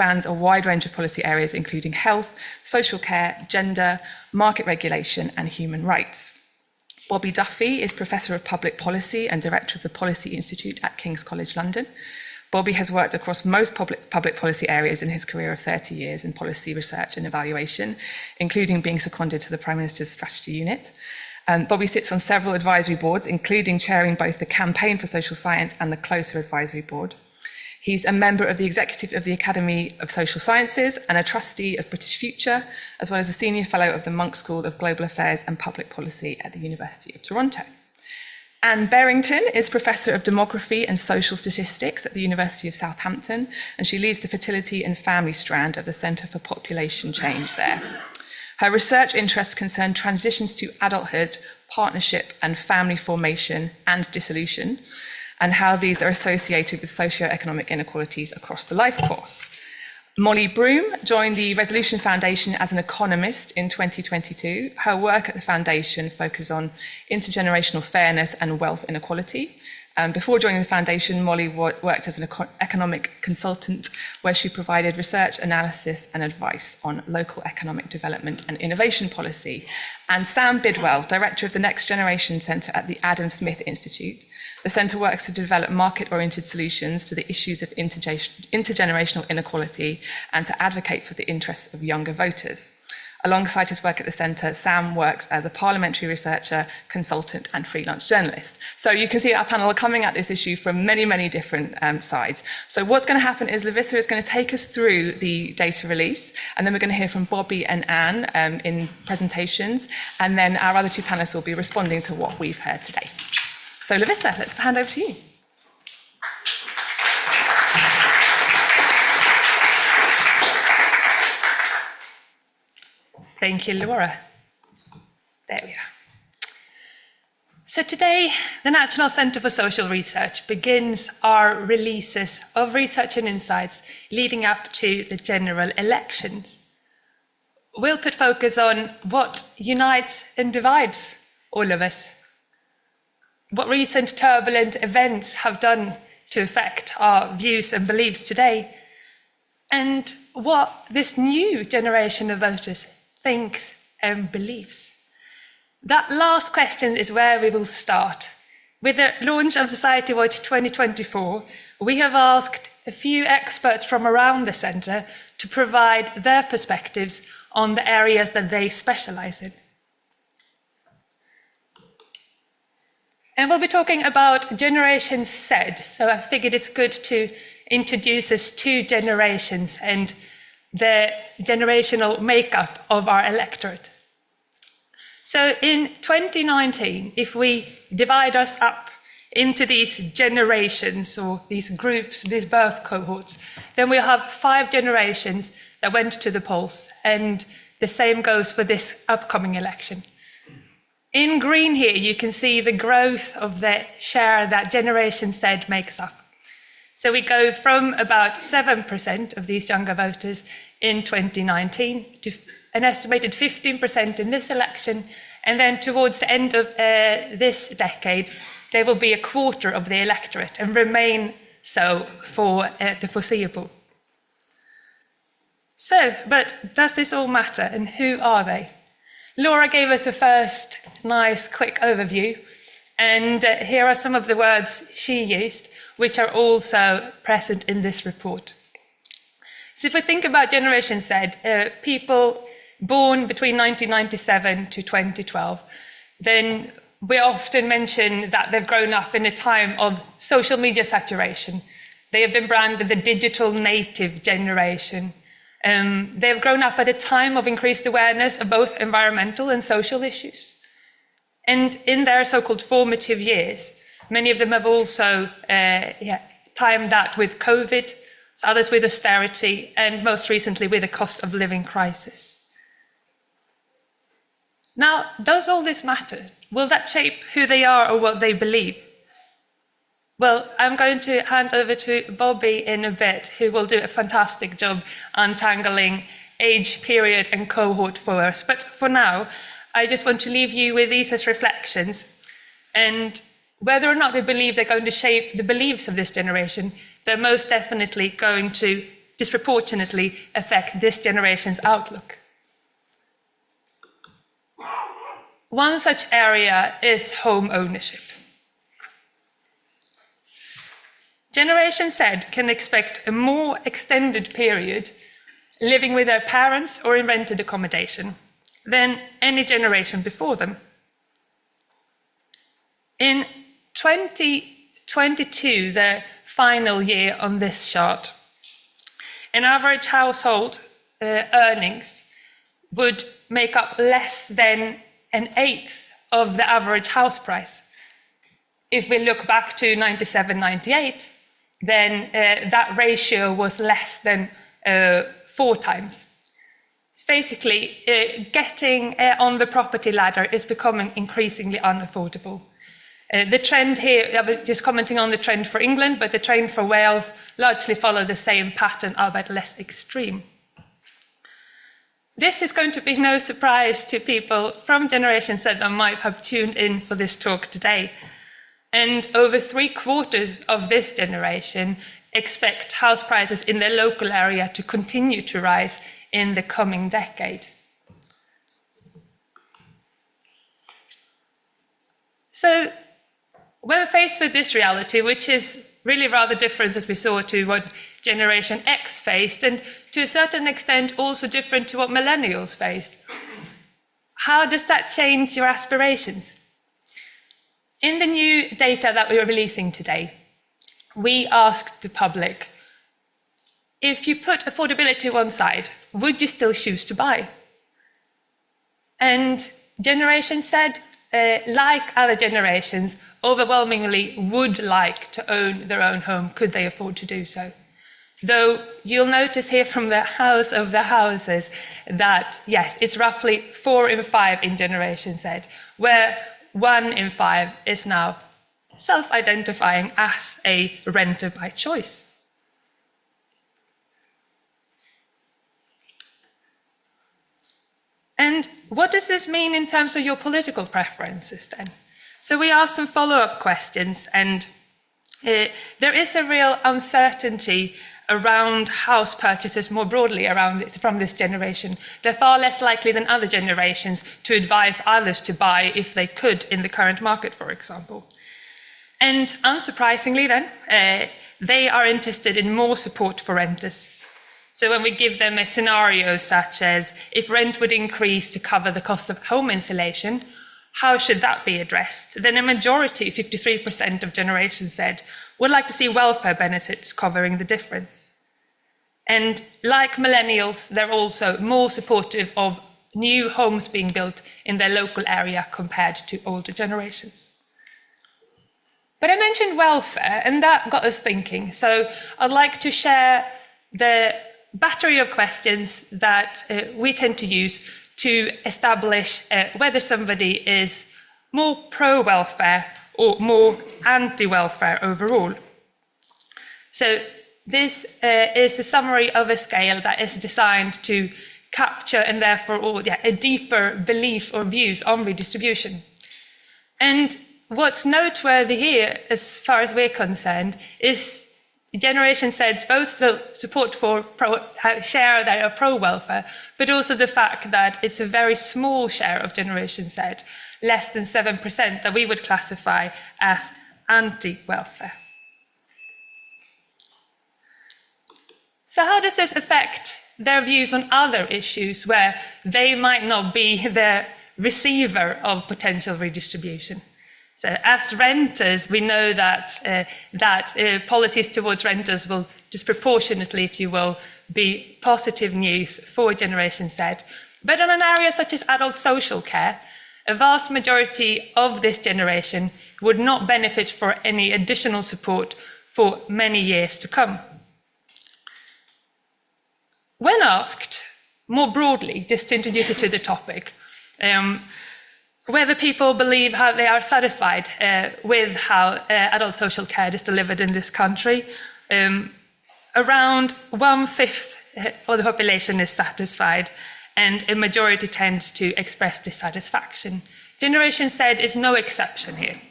spans a wide range of policy areas, including health, social care, gender, market regulation, and human rights. Bobby Duffy is Professor of Public Policy and Director of the Policy Institute at King's College London. Bobby has worked across most public policy areas in his career of 30 years in policy research and evaluation, including being seconded to the Prime Minister's Strategy Unit. Bobby sits on several advisory boards, including chairing both the Campaign for Social Science and the Closer Advisory Board. He's a member of the executive of the Academy of Social Sciences and a trustee of British Future, as well as a senior fellow of the Monk School of Global Affairs and Public Policy at the University of Toronto. Anne Berrington is Professor of Demography and Social Statistics at the University of Southampton, and she leads the Fertility and Family strand of the Centre for Population Change there. Her research interests concern transitions to adulthood, partnership and family formation and dissolution, and how these are associated with socio-economic inequalities across the life course. Molly Broom joined the Resolution Foundation as an economist in 2022. Her work at the foundation focuses on intergenerational fairness and wealth inequality. Before joining the foundation, Molly worked as an economic consultant where she provided research, analysis and advice on local economic development and innovation policy. And Sam Bidwell, Director of the Next Generation Centre at the Adam Smith Institute. The centre works to develop market-oriented solutions to the issues of intergenerational inequality and to advocate for the interests of younger voters. Alongside his work at the centre, Sam works as a parliamentary researcher, consultant and freelance journalist. So you can see our panel are coming at this issue from many, many different sides. So what's going to happen is Larissa is going to take us through the data release, and then we're going to hear from Bobby and Anne in presentations, and then our other two panelists will be responding to what we've heard today. So Larissa, let's hand over to you. Thank you, Laura. There we are. So today, the National Centre for Social Research begins our releases of research and insights leading up to the general elections. We'll put focus on what unites and divides all of us, what recent turbulent events have done to affect our views and beliefs today, and what this new generation of voters thinks and believes. That last question is where we will start. With the launch of Society Watch 2024, we have asked a few experts from around the centre to provide their perspectives on the areas that they specialise in. And we'll be talking about Generation Z, so I figured it's good to introduce us to generations and the generational makeup of our electorate. So in 2019, if we divide us up into these generations or these groups, these birth cohorts, then we'll have 5 generations that went to the polls, and the same goes for this upcoming election. In green here, you can see the growth of the share that Generation Z makes up. So we go from about 7% of these younger voters in 2019 to an estimated 15% in this election, and then towards the end of this decade, they will be a quarter of the electorate and remain so for the foreseeable. So, but does this all matter, and who are they? Laura gave us a first nice quick overview, and here are some of the words she used, which are also present in this report. So if we think about Generation Z, people born between 1997 to 2012, then we often mention that they've grown up in a time of social media saturation. They have been branded the digital native generation. They have grown up at a time of increased awareness of both environmental and social issues. And in their so-called formative years, many of them have also timed that with COVID, others with austerity, and most recently with a cost of living crisis. Now, does all this matter? Will that shape who they are or what they believe? Well, I'm going to hand over to Bobby in a bit, who will do a fantastic job untangling age, period, and cohort for us. But for now, I just want to leave you with these as reflections. And whether or not we believe they're going to shape the beliefs of this generation, they're most definitely going to disproportionately affect this generation's outlook. One such area is home ownership. Generation Z can expect a more extended period living with their parents or in rented accommodation than any generation before them. In 2022, the final year on this chart, an average household earnings would make up less than an eighth of the average house price. If we look back to 97, 98, then that ratio was less than 4 times. Basically, getting on the property ladder is becoming increasingly unaffordable. The trend here, I was just commenting on the trend for England, but the trend for Wales largely follow the same pattern, albeit less extreme. This is going to be no surprise to people from Generation Z that might have tuned in for this talk today. And over 3/4 of this generation expect house prices in their local area to continue to rise in the coming decade. So, when faced with this reality, which is really rather different, as we saw, to what Generation X faced, and to a certain extent also different to what millennials faced, how does that change your aspirations? In the new data that we are releasing today, we asked the public, if you put affordability to one side, would you still choose to buy? And Generation Z, like other generations, overwhelmingly would like to own their own home, could they afford to do so. Though you'll notice here from the house of the houses that, yes, it's roughly 4 in 5 in Generation Z, where 1 in 5 is now self-identifying as a renter by choice. And what does this mean in terms of your political preferences then? So we asked some follow-up questions, and there is a real uncertainty around house purchases more broadly from this generation. They're far less likely than other generations to advise others to buy if they could in the current market, for example. And unsurprisingly then, they are interested in more support for renters. So when we give them a scenario such as, if rent would increase to cover the cost of home insulation, how should that be addressed? Then a majority, 53% of Generation Z, would like to see welfare benefits covering the difference. And like millennials, they're also more supportive of new homes being built in their local area compared to older generations. But I mentioned welfare, and that got us thinking. So I'd like to share the battery of questions that we tend to use to establish whether somebody is more pro-welfare or more anti-welfare overall. So this is a summary of a scale that is designed to capture and therefore a deeper belief or views on redistribution. And what's noteworthy here, as far as we're concerned, is Generation Z's both the support for share that are pro-welfare, but also the fact that it's a very small share of Generation Z, less than 7%, that we would classify as anti-welfare. So how does this affect their views on other issues where they might not be the receiver of potential redistribution? So as renters, we know that policies towards renters will disproportionately, if you will, be positive news for Generation Z. But on an area such as adult social care, a vast majority of this generation would not benefit for any additional support for many years to come. When asked, more broadly, just to introduce you to the topic, whether people believe how they are satisfied with how adult social care is delivered in this country, around 1/5 of the population is satisfied, and a majority tends to express dissatisfaction. Generation Z is no exception here.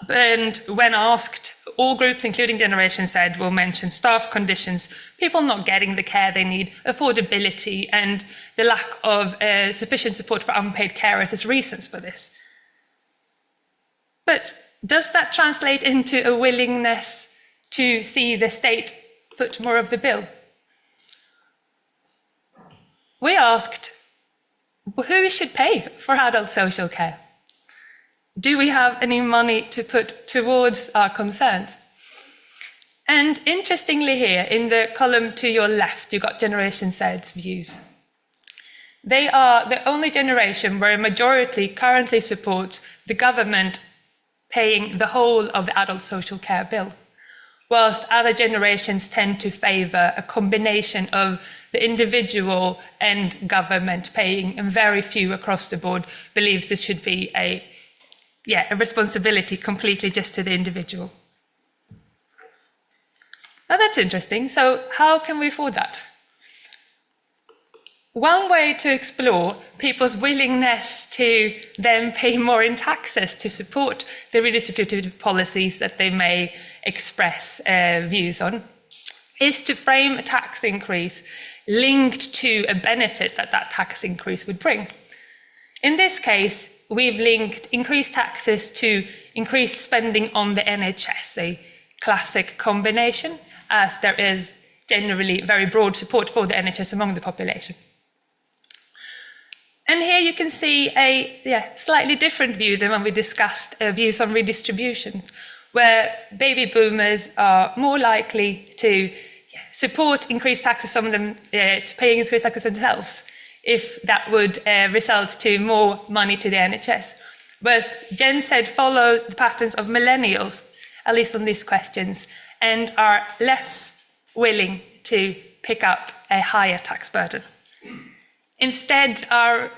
And when asked, all groups, including Generation Z, will mention staff conditions, people not getting the care they need, affordability, and the lack of sufficient support for unpaid carers as reasons for this. But does that translate into a willingness to see the state foot more of the bill? We asked who should pay for adult social care. Do we have any money to put towards our concerns? And interestingly here, in the column to your left, you've got Generation Z's views. They are the only generation where a majority currently supports the government paying the whole of the adult social care bill, whilst other generations tend to favour a combination of the individual and government paying, and very few across the board believes this should be a responsibility completely just to the individual. Now that's interesting. So how can we afford that? One way to explore people's willingness to then pay more in taxes to support the redistributive policies that they may express views on is to frame a tax increase linked to a benefit that that tax increase would bring. In this case, we've linked increased taxes to increased spending on the NHS, a classic combination, as there is generally very broad support for the NHS among the population. And here you can see a slightly different view than when we discussed views on redistributions, where baby boomers are more likely to support increased taxes on them, to paying increased taxes themselves, if that would result to more money to the NHS. Whereas Gen Z follows the patterns of millennials, at least on these questions, and are less willing to pick up a higher tax burden. Instead, our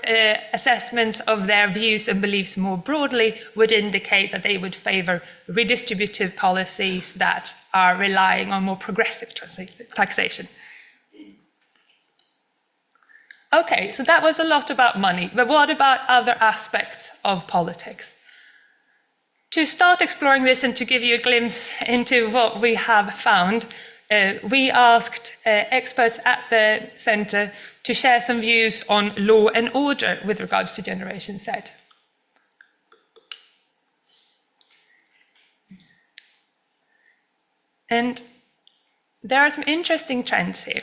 assessments of their views and beliefs more broadly would indicate that they would favour redistributive policies that are relying on more progressive taxation. Okay, so that was a lot about money, but what about other aspects of politics? To start exploring this and to give you a glimpse into what we have found, we asked experts at the centre to share some views on law and order with regards to Generation Z. And there are some interesting trends here.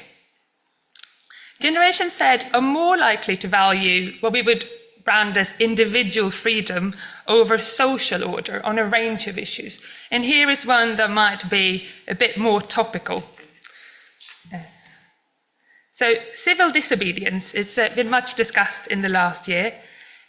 Generation Z are more likely to value what we would brand as individual freedom over social order on a range of issues. And here is one that might be a bit more topical. So civil disobedience, it's been much discussed in the last year.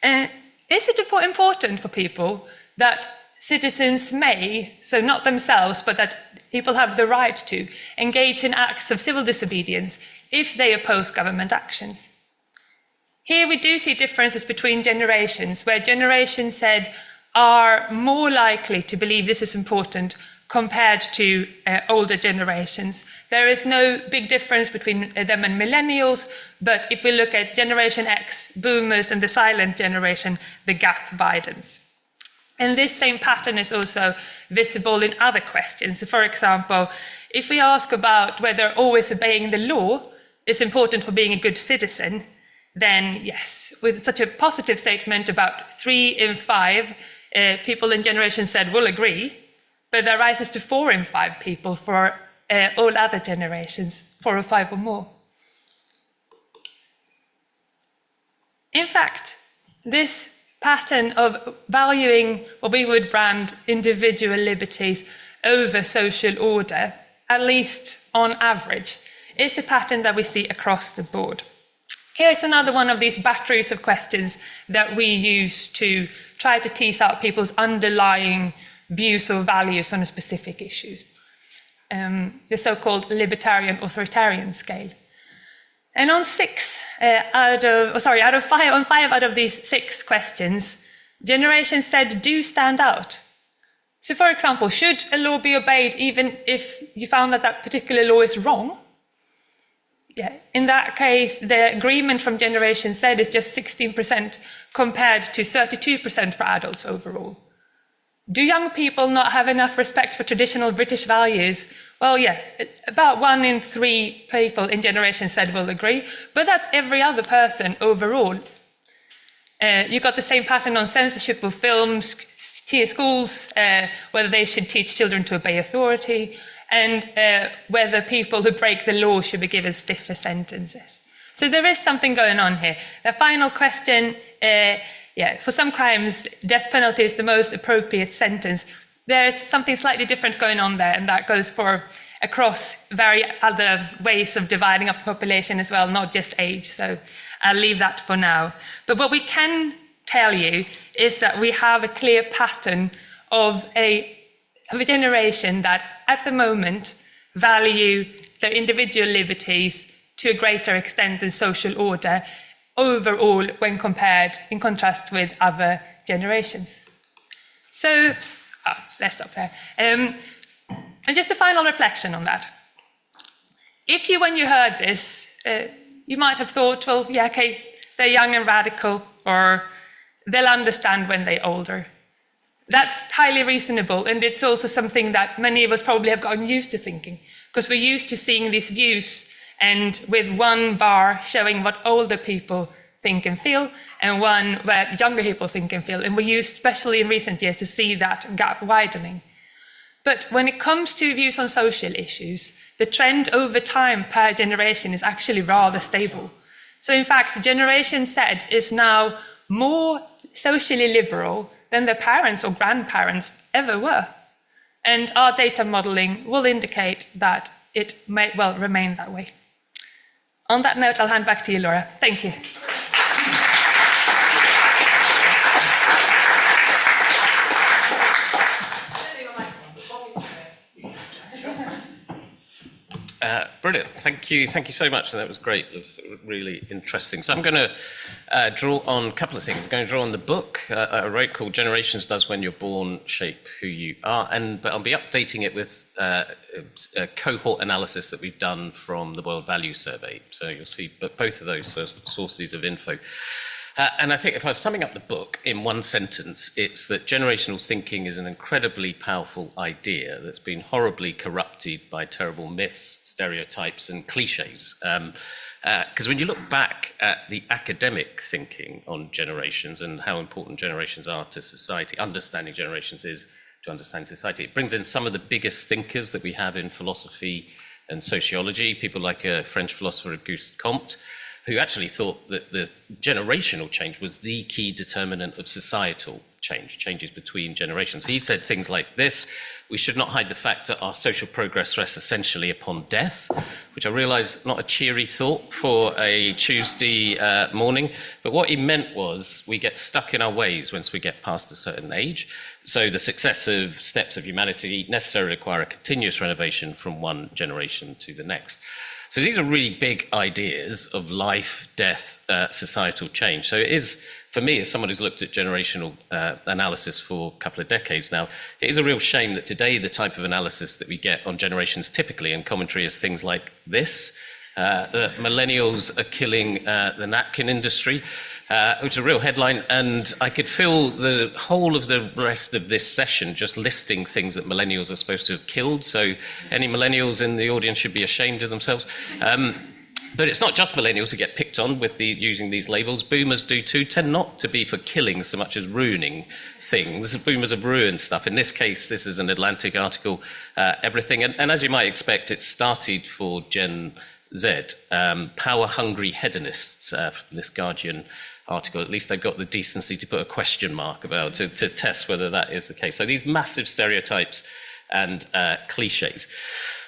Is it important for people that citizens may, so not themselves, but that people have the right to engage in acts of civil disobedience if they oppose government actions? Here we do see differences between generations, where Generation Z are more likely to believe this is important compared to older generations. There is no big difference between them and millennials, but if we look at Generation X, boomers, and the silent generation, the gap widens. And this same pattern is also visible in other questions. So for example, if we ask about whether always obeying the law is important for being a good citizen, then yes, with such a positive statement, about 3 in 5 people in Generation Z will agree, but that rises to 4 in 5 people for all other generations, 4 or 5 or more. In fact, this pattern of valuing what we would brand individual liberties over social order, at least on average, is a pattern that we see across the board. Here's another one of these batteries of questions that we use to try to tease out people's underlying views or values on a specific issue, the so-called libertarian authoritarian scale. And on 5 out of these 6 questions, Generation Z do stand out. So for example, should a law be obeyed even if you found that that particular law is wrong? Yeah, in that case, the agreement from Generation Z is just 16% compared to 32% for adults overall. Do young people not have enough respect for traditional British values? Well, yeah, about 1 in 3 people in Generation Z will agree, but that's every other person overall. You got the same pattern on censorship of films, schools, whether they should teach children to obey authority, and whether people who break the law should be given stiffer sentences. So there is something going on here. The final question, for some crimes, death penalty is the most appropriate sentence. There's something slightly different going on there, and that goes for across very other ways of dividing up the population as well, not just age. So I'll leave that for now. But what we can tell you is that we have a clear pattern of a generation that at the moment value their individual liberties to a greater extent than social order overall when compared in contrast with other generations. So let's stop there. And just a final reflection on that. If you, when you heard this, you might have thought, well, yeah, okay, they're young and radical, or they'll understand when they're older. That's highly reasonable, and it's also something that many of us probably have gotten used to thinking, because we're used to seeing these views, and with one bar showing what older people think and feel, and one where younger people think and feel, and we're used, especially in recent years, to see that gap widening. But when it comes to views on social issues, the trend over time per generation is actually rather stable. So in fact, Generation Z is now more socially liberal than their parents or grandparents ever were. And our data modeling will indicate that it may well remain that way. On that note, I'll hand back to you, Laura. Thank you. Brilliant. Thank you so much. That was great. It was really interesting. So I'm going to draw on a couple of things. I'm going to draw on the book I wrote called Generations Does When You're Born Shape Who You Are, but I'll be updating it with a cohort analysis that we've done from the World Value Survey. So you'll see both of those sources of info. And I think if I was summing up the book in one sentence, it's that generational thinking is an incredibly powerful idea that's been horribly corrupted by terrible myths, stereotypes, and cliches. Because when you look back at the academic thinking on generations and how important generations are to society, understanding generations is to understand society. It brings in some of the biggest thinkers that we have in philosophy and sociology, people like a French philosopher, Auguste Comte, who actually thought that the generational change was the key determinant of societal change, changes between generations. He said things like this: we should not hide the fact that our social progress rests essentially upon death, which I realise not a cheery thought for a Tuesday morning, but what he meant was we get stuck in our ways once we get past a certain age. So the successive steps of humanity necessarily require a continuous renovation from one generation to the next. So these are really big ideas of life, death, societal change. So it is, for me, as someone who's looked at generational analysis for a couple of decades now, it is a real shame that today the type of analysis that we get on generations typically in commentary is things like this. The millennials are killing the napkin industry, which is a real headline, and I could fill the whole of the rest of this session just listing things that millennials are supposed to have killed, so any millennials in the audience should be ashamed of themselves. But it's not just millennials who get picked on with using these labels. Boomers do too, tend not to be for killing so much as ruining things. Boomers have ruined stuff. In this case, this is an Atlantic article, everything, and as you might expect, it started for Gen Z, power-hungry hedonists, from this Guardian article. At least they've got the decency to put a question mark about to test whether that is the case. So these massive stereotypes and cliches.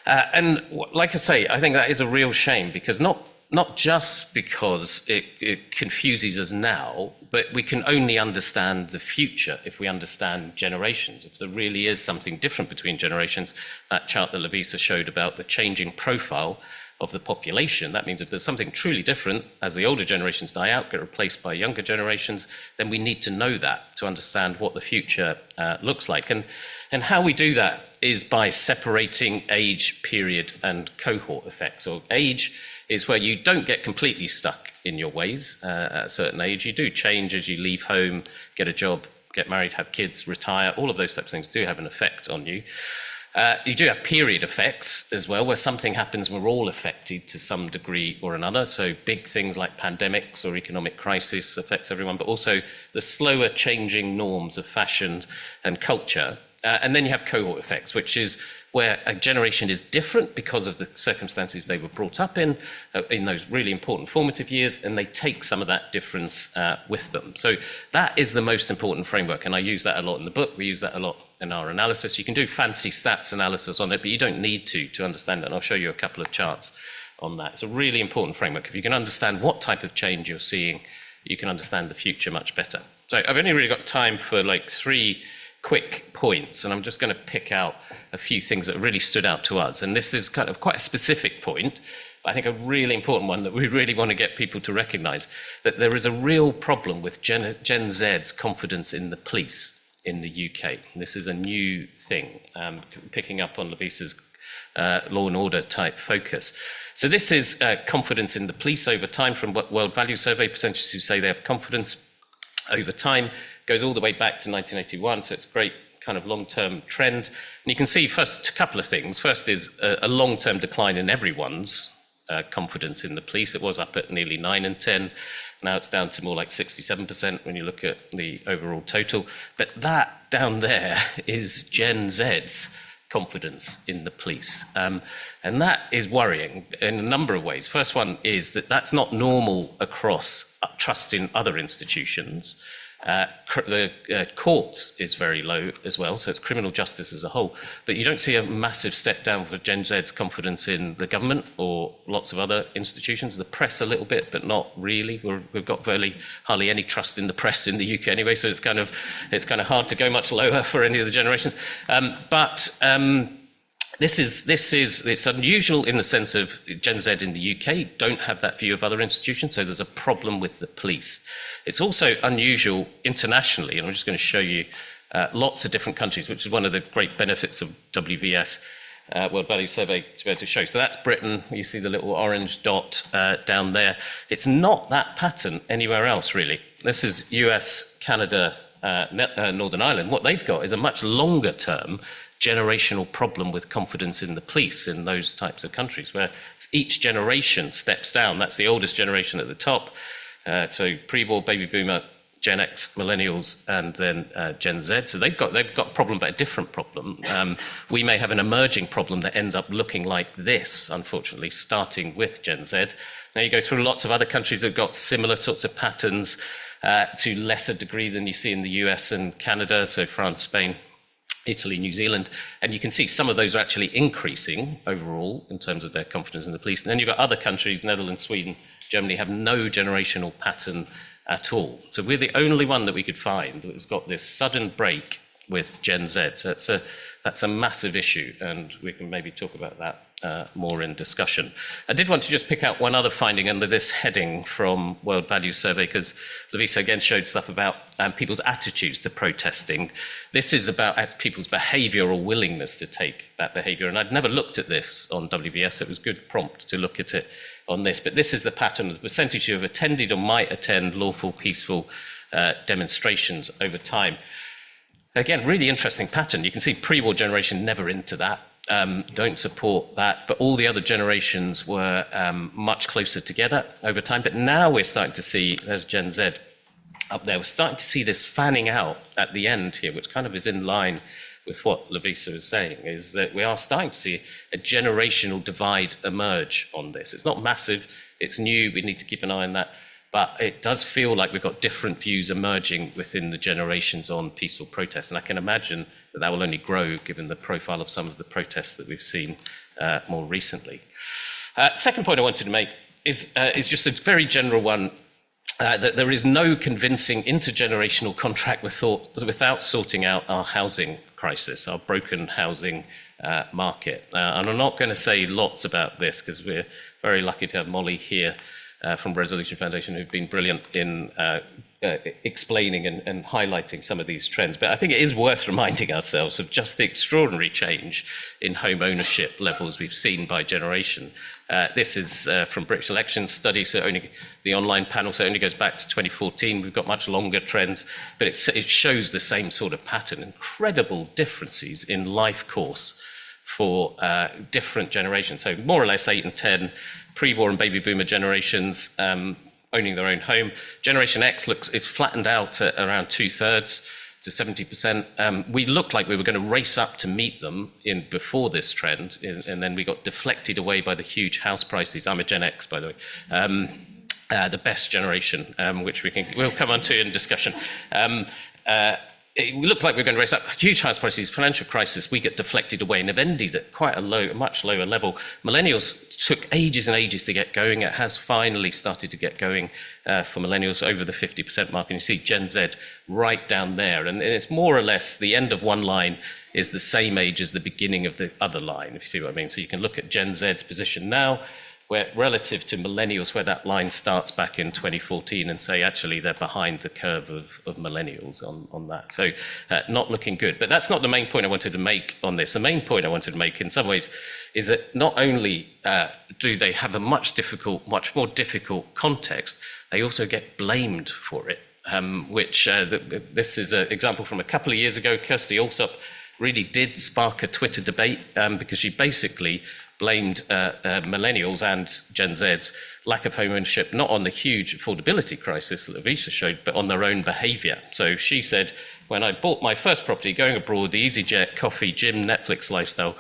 And like I say, I think that is a real shame, because not just because it confuses us now, but we can only understand the future if we understand generations. If there really is something different between generations, that chart that Lavisa showed about the changing profile of the population, that means if there's something truly different, as the older generations die out, get replaced by younger generations, then we need to know that to understand what the future looks like. And how we do that is by separating age, period, and cohort effects. So age is where you don't get completely stuck in your ways at a certain age. You do change as you leave home, get a job, get married, have kids, retire, all of those types of things do have an effect on you. You do have period effects as well, where something happens, we're all affected to some degree or another. So big things like pandemics or economic crisis affects everyone, but also the slower changing norms of fashion and culture. And then you have cohort effects, which is where a generation is different because of the circumstances they were brought up in those really important formative years, and they take some of that difference with them. So that is the most important framework, and I use that a lot in the book. We use that a lot in our analysis. You can do fancy stats analysis on it, but you don't need to understand it, and I'll show you a couple of charts on that. It's a really important framework. If you can understand what type of change you're seeing, you can understand the future much better. So I've only really got time for like 3 quick points, and I'm just going to pick out a few things that really stood out to us. And this is kind of quite a specific point, but I think a really important one that we really want to get people to recognise, that there is a real problem with Gen Z's confidence in the police in the UK. And this is a new thing, picking up on Lovisa's law and order type focus. So this is confidence in the police over time from World Value Survey, percentages who say they have confidence over time, goes all the way back to 1981, so it's a great kind of long-term trend. And you can see first a couple of things. First is a long-term decline in everyone's confidence in the police. It was up at nearly 9 and 10. Now it's down to more like 67% when you look at the overall total. But that down there is Gen Z's confidence in the police. And that is worrying in a number of ways. First one is that that's not normal across trust in other institutions. The courts is very low as well, so it's criminal justice as a whole. But you don't see a massive step down for Gen Z's confidence in the government or lots of other institutions. The press a little bit, but not really. We've got hardly any trust in the press in the UK anyway, so it's kind of hard to go much lower for any of the generations. It's unusual in the sense of Gen Z in the UK don't have that view of other institutions, so there's a problem with the police. It's also unusual internationally, and I'm just going to show you lots of different countries, which is one of the great benefits of WVS, World Value Survey, to be able to show. So that's Britain, you see the little orange dot down there. It's not that pattern anywhere else, really. This is US, Canada, Northern Ireland. What they've got is a much longer term generational problem with confidence in the police in those types of countries, where each generation steps down. That's the oldest generation at the top. So pre-war, baby boomer, Gen X, millennials, and then Gen Z. So they've got a problem, but a different problem. We may have an emerging problem that ends up looking like this, unfortunately, starting with Gen Z. Now you go through lots of other countries that have got similar sorts of patterns to lesser degree than you see in the US and Canada, so France, Spain, Italy, New Zealand, and you can see some of those are actually increasing overall in terms of their confidence in the police. And then you've got other countries, Netherlands, Sweden, Germany, have no generational pattern at all. So we're the only one that we could find that has got this sudden break with Gen Z. So that's a massive issue, and we can maybe talk about that more in discussion. I did want to just pick out one other finding under this heading from World Value Survey, because Lovisa again showed stuff about people's attitudes to protesting. This is about people's behaviour or willingness to take that behaviour, and I'd never looked at this on WVS. It was a good prompt to look at it on this, but this is the pattern of the percentage who have attended or might attend lawful, peaceful demonstrations over time. Again, really interesting pattern. You can see pre-war generation never into that. Don't support that, but all the other generations were much closer together over time. But now we're starting to see, there's Gen Z up there, we're starting to see this fanning out at the end here, which kind of is in line with what Lovisa was saying, is that we are starting to see a generational divide emerge on this. It's not massive, it's new, we need to keep an eye on that, but it does feel like we've got different views emerging within the generations on peaceful protests. And I can imagine that that will only grow given the profile of some of the protests that we've seen more recently. Second point I wanted to make is just a very general one, that there is no convincing intergenerational contract without sorting out our housing crisis, our broken housing market. And I'm not going to say lots about this because we're very lucky to have Molly here from Resolution Foundation who've been brilliant in explaining and highlighting some of these trends. But I think it is worth reminding ourselves of just the extraordinary change in home ownership levels we've seen by generation. This is from British Election Study, so only the online panel, so it only goes back to 2014. We've got much longer trends, but it shows the same sort of pattern, incredible differences in life course for different generations. So more or less 8 and 10 pre-war and baby boomer generations owning their own home. Generation X is flattened out at around 2/3 to 70%. We looked like we were going to race up to meet them before this trend, and then we got deflected away by the huge house prices. I'm a Gen X, by the way. The best generation, which we'll come on to in discussion. It looked like we were going to race up. Huge house prices, financial crisis, we get deflected away and have ended at quite a much lower level. Millennials took ages and ages to get going. It has finally started to get going for millennials over the 50% mark. And you see Gen Z right down there. And it's more or less the end of one line is the same age as the beginning of the other line, if you see what I mean. So you can look at Gen Z's position now, where relative to millennials, where that line starts back in 2014, and say actually they're behind the curve of millennials on that. So not looking good. But that's not the main point I wanted to make on this. The main point I wanted to make in some ways is that not only do they have a much more difficult context, they also get blamed for it, this is an example from a couple of years ago. Kirsty Allsop really did spark a Twitter debate because she basically blamed millennials and Gen Z's lack of home ownership, not on the huge affordability crisis that Visa showed, but on their own behaviour. So she said, when I bought my first property, going abroad, the EasyJet, coffee, gym, Netflix lifestyle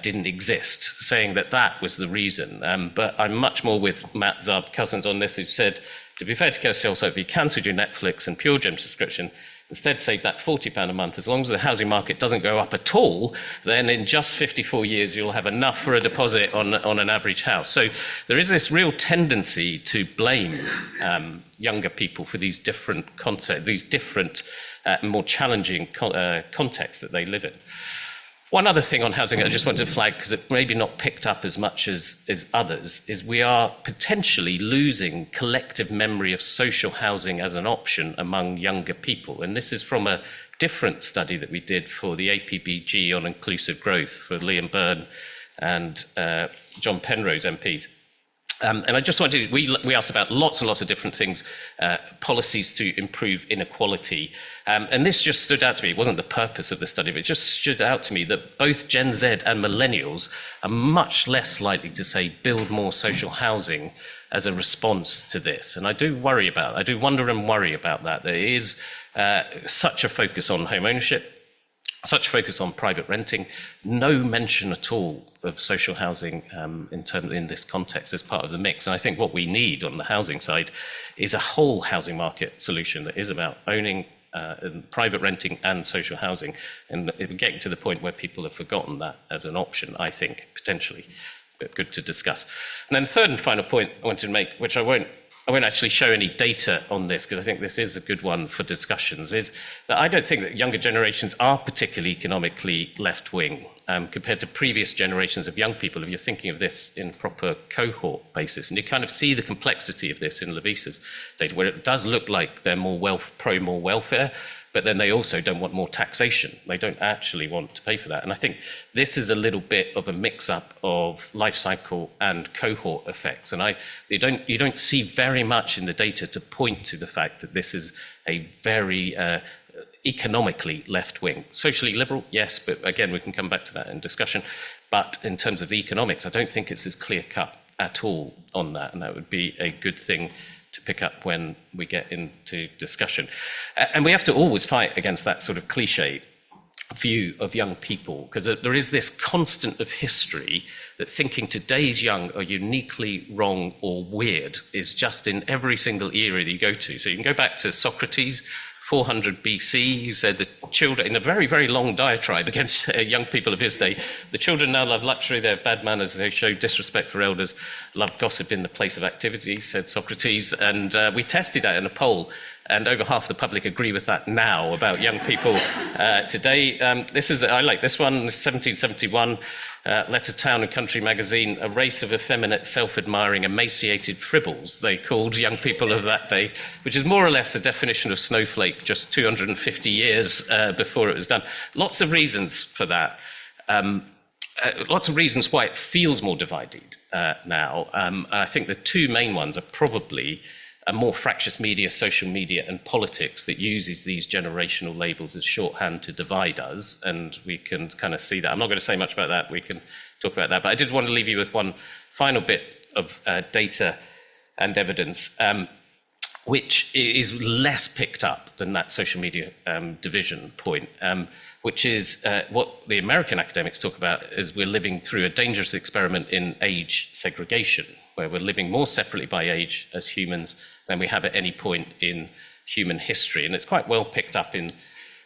didn't exist, saying that was the reason. But I'm much more with Matt Zub Cousins on this, who said, to be fair to Kirsty also, if you cancelled your Netflix and Pure Gem subscription, instead save that £40 a month, as long as the housing market doesn't go up at all, then in just 54 years you'll have enough for a deposit on an average house. So there is this real tendency to blame younger people for these different concepts, these different more challenging contexts that they live in. One other thing on housing I just wanted to flag, because it maybe not picked up as much as others, is we are potentially losing collective memory of social housing as an option among younger people. And this is from a different study that we did for the APBG on inclusive growth for Liam Byrne and John Penrose MPs. And I just wanted, we asked about lots and lots of different things, policies to improve inequality. And this just stood out to me. It wasn't the purpose of the study, but it just stood out to me that both Gen Z and millennials are much less likely to say build more social housing as a response to this. And I do worry about that. I do wonder and worry about that. There is such a focus on home ownership, such a focus on private renting, no mention at all of social housing in this context as part of the mix. And I think what we need on the housing side is a whole housing market solution that is about owning private renting and social housing, and getting to the point where people have forgotten that as an option, I think, potentially. But good to discuss. And then the third and final point I wanted to make, which I won't actually show any data on this, because I think this is a good one for discussions, is that I don't think that younger generations are particularly economically left-wing compared to previous generations of young people, if you're thinking of this in proper cohort basis. And you kind of see the complexity of this in Levisa's data, where it does look like they're more more welfare, but then they also don't want more taxation. They don't actually want to pay for that. And I think this is a little bit of a mix-up of life cycle and cohort effects. And you don't see very much in the data to point to the fact that this is a very economically left-wing. Socially liberal, yes, but again, we can come back to that in discussion. But in terms of the economics, I don't think it's as clear-cut at all on that, and that would be a good thing to pick up when we get into discussion. And we have to always fight against that sort of cliche view of young people, because there is this constant of history that thinking today's young are uniquely wrong or weird is just in every single era that you go to. So you can go back to Socrates, 400 BC, who said the children, in a very, very long diatribe against young people of his day, the children now love luxury, they have bad manners, they show disrespect for elders, love gossip in the place of activity, said Socrates. And we tested that in a poll, and over half the public agree with that now about young people today. I like this one, 1771, Letter Town and Country magazine, a race of effeminate, self-admiring, emaciated fribbles, they called young people of that day, which is more or less a definition of snowflake just 250 years before it was done. Lots of reasons for that. Lots of reasons why it feels more divided now. I think the two main ones are probably a more fractious media, social media, and politics that uses these generational labels as shorthand to divide us, and we can kind of see that. I'm not going to say much about that, we can talk about that, but I did want to leave you with one final bit of data and evidence, which is less picked up than that social media division point, which is what the American academics talk about is we're living through a dangerous experiment in age segregation, where we're living more separately by age as humans than we have at any point in human history. And it's quite well picked up in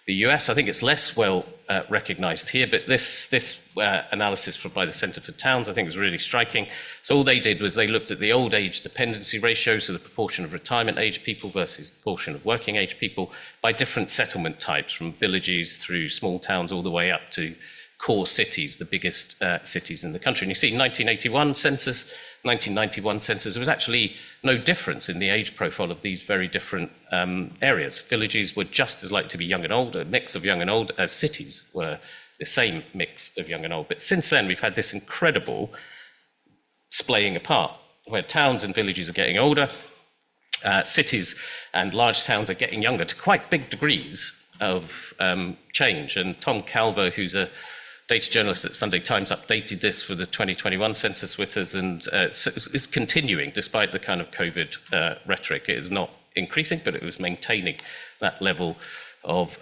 the US. I think it's less well recognized here, but this analysis by the Centre for Towns, I think, is really striking. So all they did was they looked at the old age dependency ratio, so the proportion of retirement age people versus proportion of working age people, by different settlement types, from villages through small towns all the way up to core cities, the biggest cities in the country. And you see 1981 census, 1991 census, there was actually no difference in the age profile of these very different areas. Villages were just as likely to be young and old, a mix of young and old, as cities were the same mix of young and old. But since then, we've had this incredible splaying apart, where towns and villages are getting older, cities and large towns are getting younger to quite big degrees of change. And Tom Calver, who's a data journalist at Sunday Times, updated this for the 2021 census with us, and it's continuing despite the kind of COVID rhetoric. It is not increasing, but it was maintaining that level of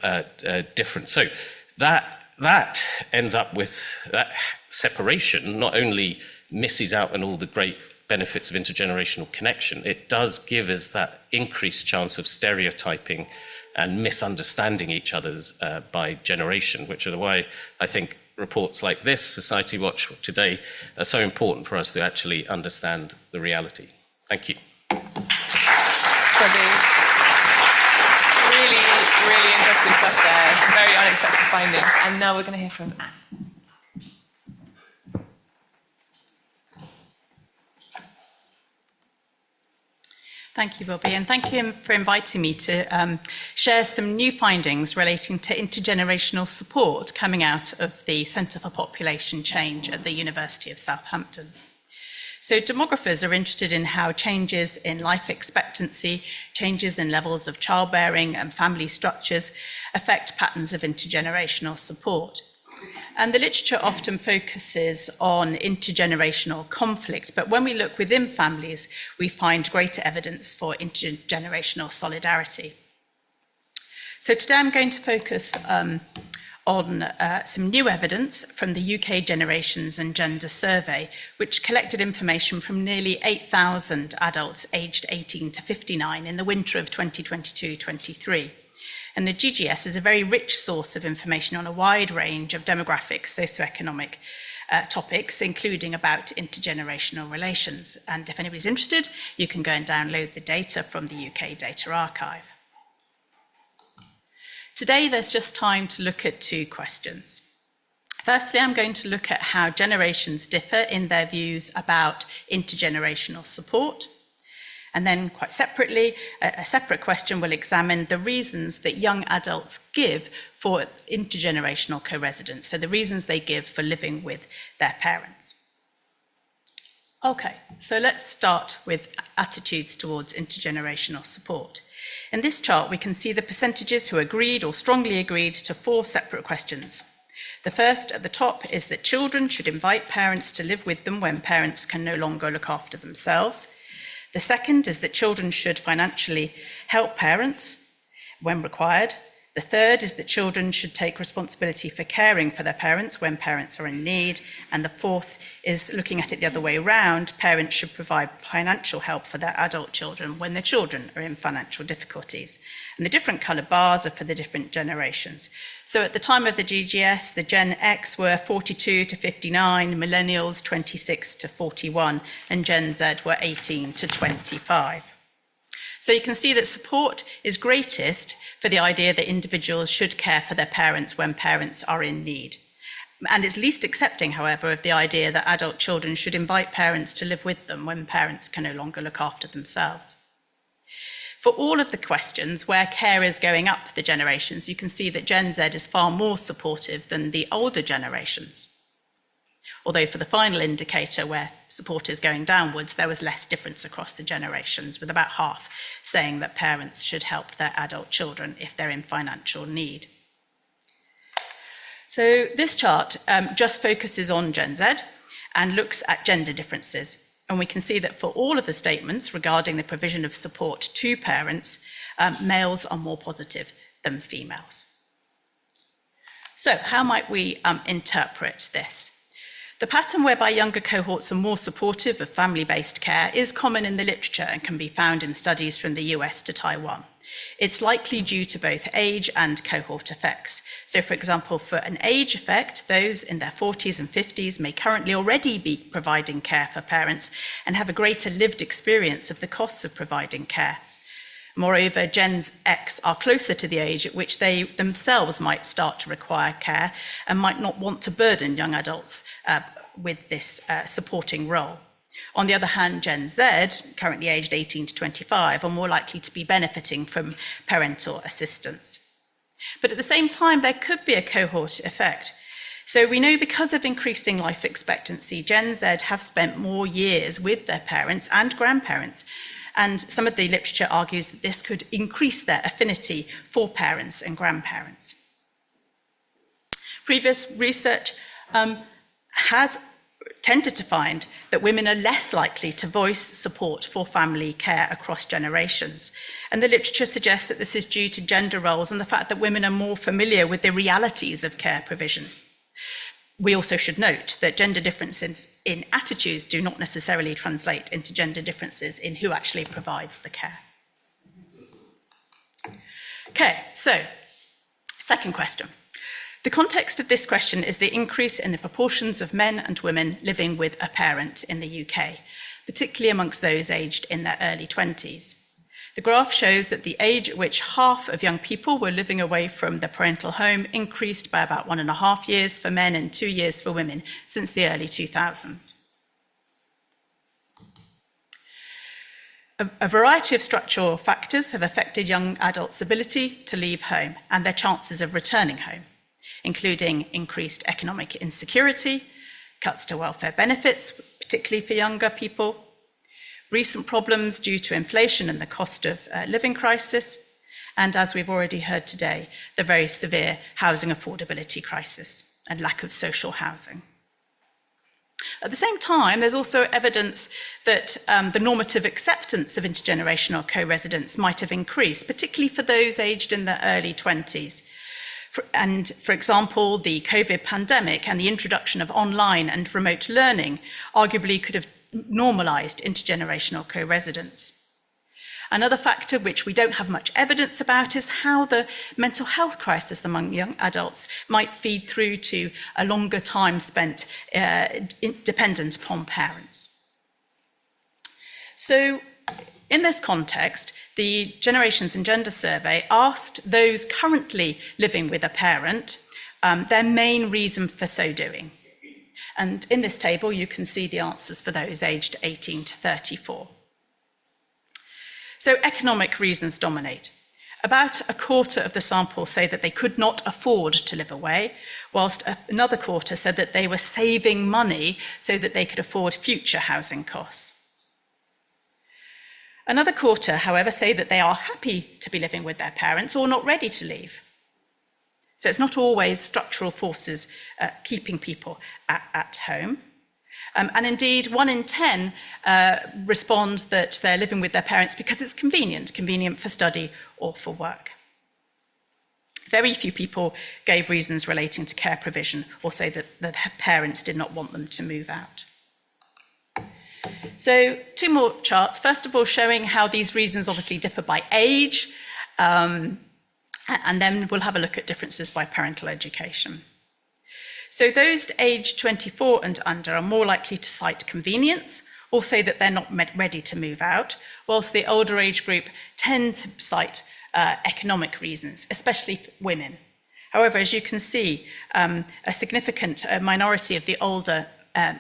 difference. So that ends up with that separation not only misses out on all the great benefits of intergenerational connection, it does give us that increased chance of stereotyping and misunderstanding each other's by generation, which is why I think reports like this, Society Watch today, are so important for us to actually understand the reality. Thank you. Really, really interesting stuff there. Some very unexpected findings. And now we're going to hear from Anne. Thank you, Bobby, and thank you for inviting me to share some new findings relating to intergenerational support coming out of the Centre for Population Change at the University of Southampton. So demographers are interested in how changes in life expectancy, changes in levels of childbearing and family structures affect patterns of intergenerational support. And the literature often focuses on intergenerational conflict, but when we look within families, we find greater evidence for intergenerational solidarity. So today I'm going to focus on some new evidence from the UK Generations and Gender Survey, which collected information from nearly 8,000 adults aged 18 to 59 in the winter of 2022-23. And the GGS is a very rich source of information on a wide range of demographic, socioeconomic topics, including about intergenerational relations. And if anybody's interested, you can go and download the data from the UK Data Archive. Today, there's just time to look at two questions. Firstly, I'm going to look at how generations differ in their views about intergenerational support. And then, quite separately, a separate question will examine the reasons that young adults give for intergenerational co-residence, so the reasons they give for living with their parents. Okay, so let's start with attitudes towards intergenerational support. In this chart, we can see the percentages who agreed or strongly agreed to four separate questions. The first at the top is that children should invite parents to live with them when parents can no longer look after themselves. The second is that children should financially help parents when required. The third is that children should take responsibility for caring for their parents when parents are in need. And the fourth is, looking at it the other way around, parents should provide financial help for their adult children when their children are in financial difficulties. And the different colour bars are for the different generations. So at the time of the GGS, the Gen X were 42 to 59, millennials 26 to 41, and Gen Z were 18 to 25. So you can see that support is greatest for the idea that individuals should care for their parents when parents are in need. And it's least accepting, however, of the idea that adult children should invite parents to live with them when parents can no longer look after themselves. For all of the questions where care is going up the generations, you can see that Gen Z is far more supportive than the older generations. Although for the final indicator where support is going downwards, there was less difference across the generations, with about half saying that parents should help their adult children if they're in financial need. So this chart just focuses on Gen Z and looks at gender differences. And we can see that for all of the statements regarding the provision of support to parents, males are more positive than females. So how might we interpret this? The pattern whereby younger cohorts are more supportive of family-based care is common in the literature and can be found in studies from the US to Taiwan. It's likely due to both age and cohort effects. So, for example, for an age effect, those in their 40s and 50s may currently already be providing care for parents and have a greater lived experience of the costs of providing care. Moreover, Gen X are closer to the age at which they themselves might start to require care and might not want to burden young adults with this supporting role. On the other hand, Gen Z, currently aged 18 to 25, are more likely to be benefiting from parental assistance. But at the same time, there could be a cohort effect. So we know because of increasing life expectancy, Gen Z have spent more years with their parents and grandparents, and some of the literature argues that this could increase their affinity for parents and grandparents. Previous research has tended to find that women are less likely to voice support for family care across generations. And the literature suggests that this is due to gender roles and the fact that women are more familiar with the realities of care provision. We also should note that gender differences in attitudes do not necessarily translate into gender differences in who actually provides the care. Okay, so second question. The context of this question is the increase in the proportions of men and women living with a parent in the UK, particularly amongst those aged in their early 20s. The graph shows that the age at which half of young people were living away from the parental home increased by about 1.5 years for men and 2 years for women since the early 2000s. A variety of structural factors have affected young adults' ability to leave home and their chances of returning home, including increased economic insecurity, cuts to welfare benefits, particularly for younger people, recent problems due to inflation and the cost of living crisis, and as we've already heard today, the very severe housing affordability crisis and lack of social housing. At the same time, there's also evidence that the normative acceptance of intergenerational co-residence might have increased, particularly for those aged in their early 20s. And for example, the COVID pandemic and the introduction of online and remote learning arguably could have normalized intergenerational co-residence. Another factor which we don't have much evidence about is how the mental health crisis among young adults might feed through to a longer time spent dependent upon parents. So in this context, the Generations and Gender Survey asked those currently living with a parent their main reason for so doing. And in this table, you can see the answers for those aged 18 to 34. So economic reasons dominate. About a quarter of the sample say that they could not afford to live away, whilst another quarter said that they were saving money so that they could afford future housing costs. Another quarter, however, say that they are happy to be living with their parents or not ready to leave. So it's not always structural forces keeping people at home. And indeed, 1 in 10 respond that they're living with their parents because it's convenient for study or for work. Very few people gave reasons relating to care provision or say that the parents did not want them to move out. So 2 more charts, first of all showing how these reasons obviously differ by age, and then we'll have a look at differences by parental education. So those aged 24 and under are more likely to cite convenience or say that they're not ready to move out, whilst the older age group tend to cite economic reasons, especially for women. However, as you can see, a significant minority of the older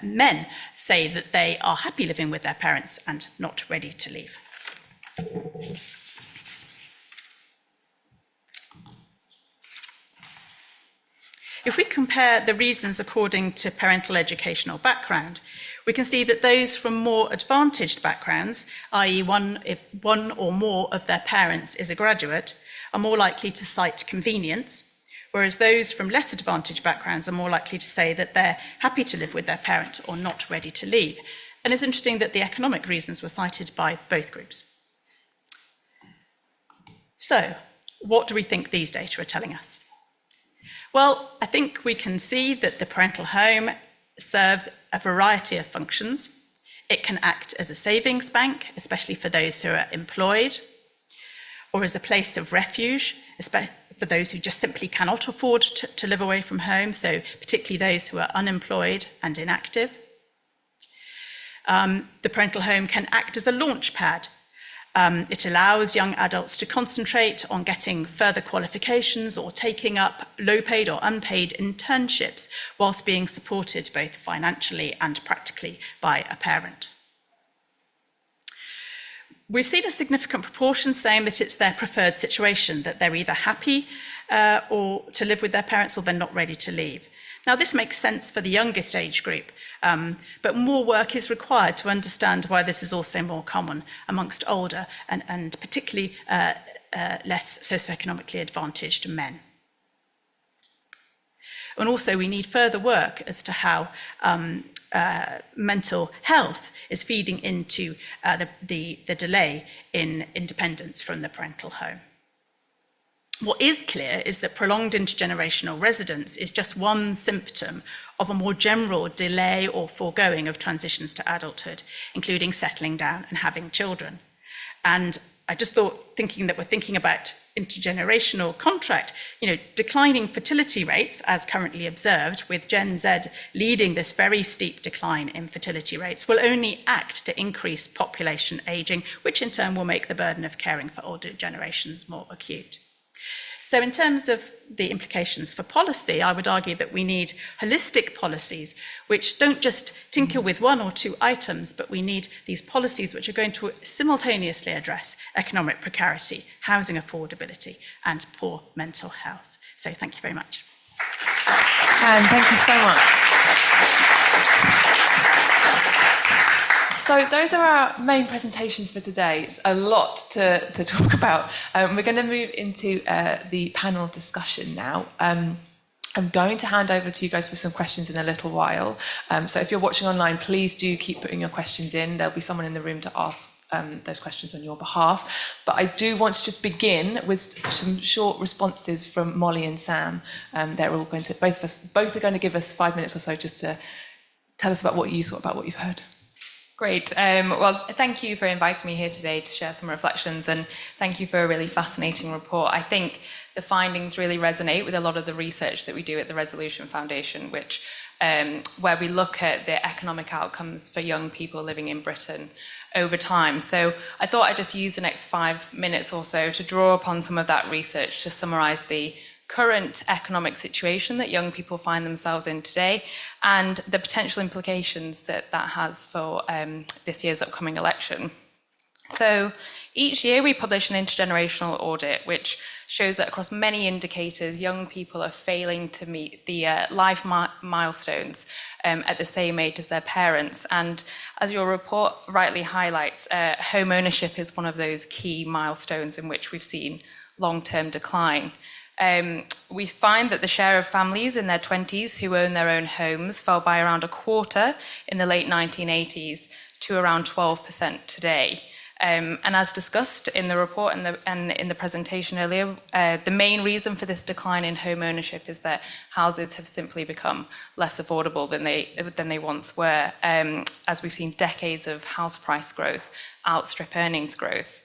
men say that they are happy living with their parents and not ready to leave. If we compare the reasons according to parental educational background, we can see that those from more advantaged backgrounds, i.e. if one or more of their parents is a graduate, are more likely to cite convenience, whereas those from less advantaged backgrounds are more likely to say that they're happy to live with their parent or not ready to leave. And it's interesting that the economic reasons were cited by both groups. So, what do we think these data are telling us? Well, I think we can see that the parental home serves a variety of functions. It can act as a savings bank, especially for those who are employed, or as a place of refuge, especially for those who just simply cannot afford to live away from home, so particularly those who are unemployed and inactive. The parental home can act as a launch pad. It allows young adults to concentrate on getting further qualifications or taking up low-paid or unpaid internships whilst being supported both financially and practically by a parent. We've seen a significant proportion saying that it's their preferred situation, that they're either happy or to live with their parents or they're not ready to leave. Now, this makes sense for the youngest age group, but more work is required to understand why this is also more common amongst older and particularly less socioeconomically advantaged men. And also, we need further work as to how mental health is feeding into the delay in independence from the parental home. What is clear is that prolonged intergenerational residence is just one symptom of a more general delay or foregoing of transitions to adulthood, including settling down and having children. And I just thought, thinking that we're thinking about intergenerational contract, declining fertility rates as currently observed, with Gen Z leading this very steep decline in fertility rates, will only act to increase population aging, which in turn will make the burden of caring for older generations more acute. So in terms of the implications for policy, I would argue that we need holistic policies which don't just tinker with one or two items, but we need these policies which are going to simultaneously address economic precarity, housing affordability, and poor mental health. So thank you very much. And thank you so much. So those are our main presentations for today. It's a lot to talk about. We're going to move into the panel discussion now. I'm going to hand over to you guys for some questions in a little while. So if you're watching online, please do keep putting your questions in. There'll be someone in the room to ask those questions on your behalf. But I do want to just begin with some short responses from Molly and Sam. They're all going to, both are going to give us 5 minutes or so just to tell us about what you thought about what you've heard. Great. Well, thank you for inviting me here today to share some reflections, and thank you for a really fascinating report. I think the findings really resonate with a lot of the research that we do at the Resolution Foundation, which where we look at the economic outcomes for young people living in Britain over time. So I thought I'd just use the next 5 minutes or so to draw upon some of that research to summarise the current economic situation that young people find themselves in today and the potential implications that has for this year's upcoming election. So each year we publish an intergenerational audit which shows that across many indicators young people are failing to meet the life milestones at the same age as their parents. And as your report rightly highlights, home ownership is one of those key milestones in which we've seen long-term decline. We find that the share of families in their 20s who own their own homes fell by around a quarter in the late 1980s to around 12% today. And as discussed in the report and in the presentation earlier, the main reason for this decline in home ownership is that houses have simply become less affordable than they once were, as we've seen decades of house price growth outstrip earnings growth.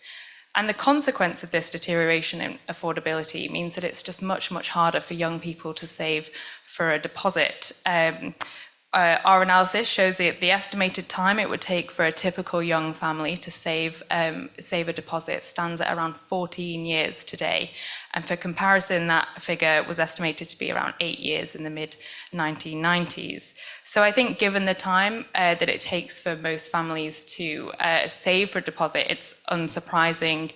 And the consequence of this deterioration in affordability means that it's just much, much harder for young people to save for a deposit. our analysis shows that the estimated time it would take for a typical young family to save a deposit stands at around 14 years today. And for comparison, that figure was estimated to be around 8 years in the mid-1990s. So I think given the time that it takes for most families to save for a deposit, it's unsurprising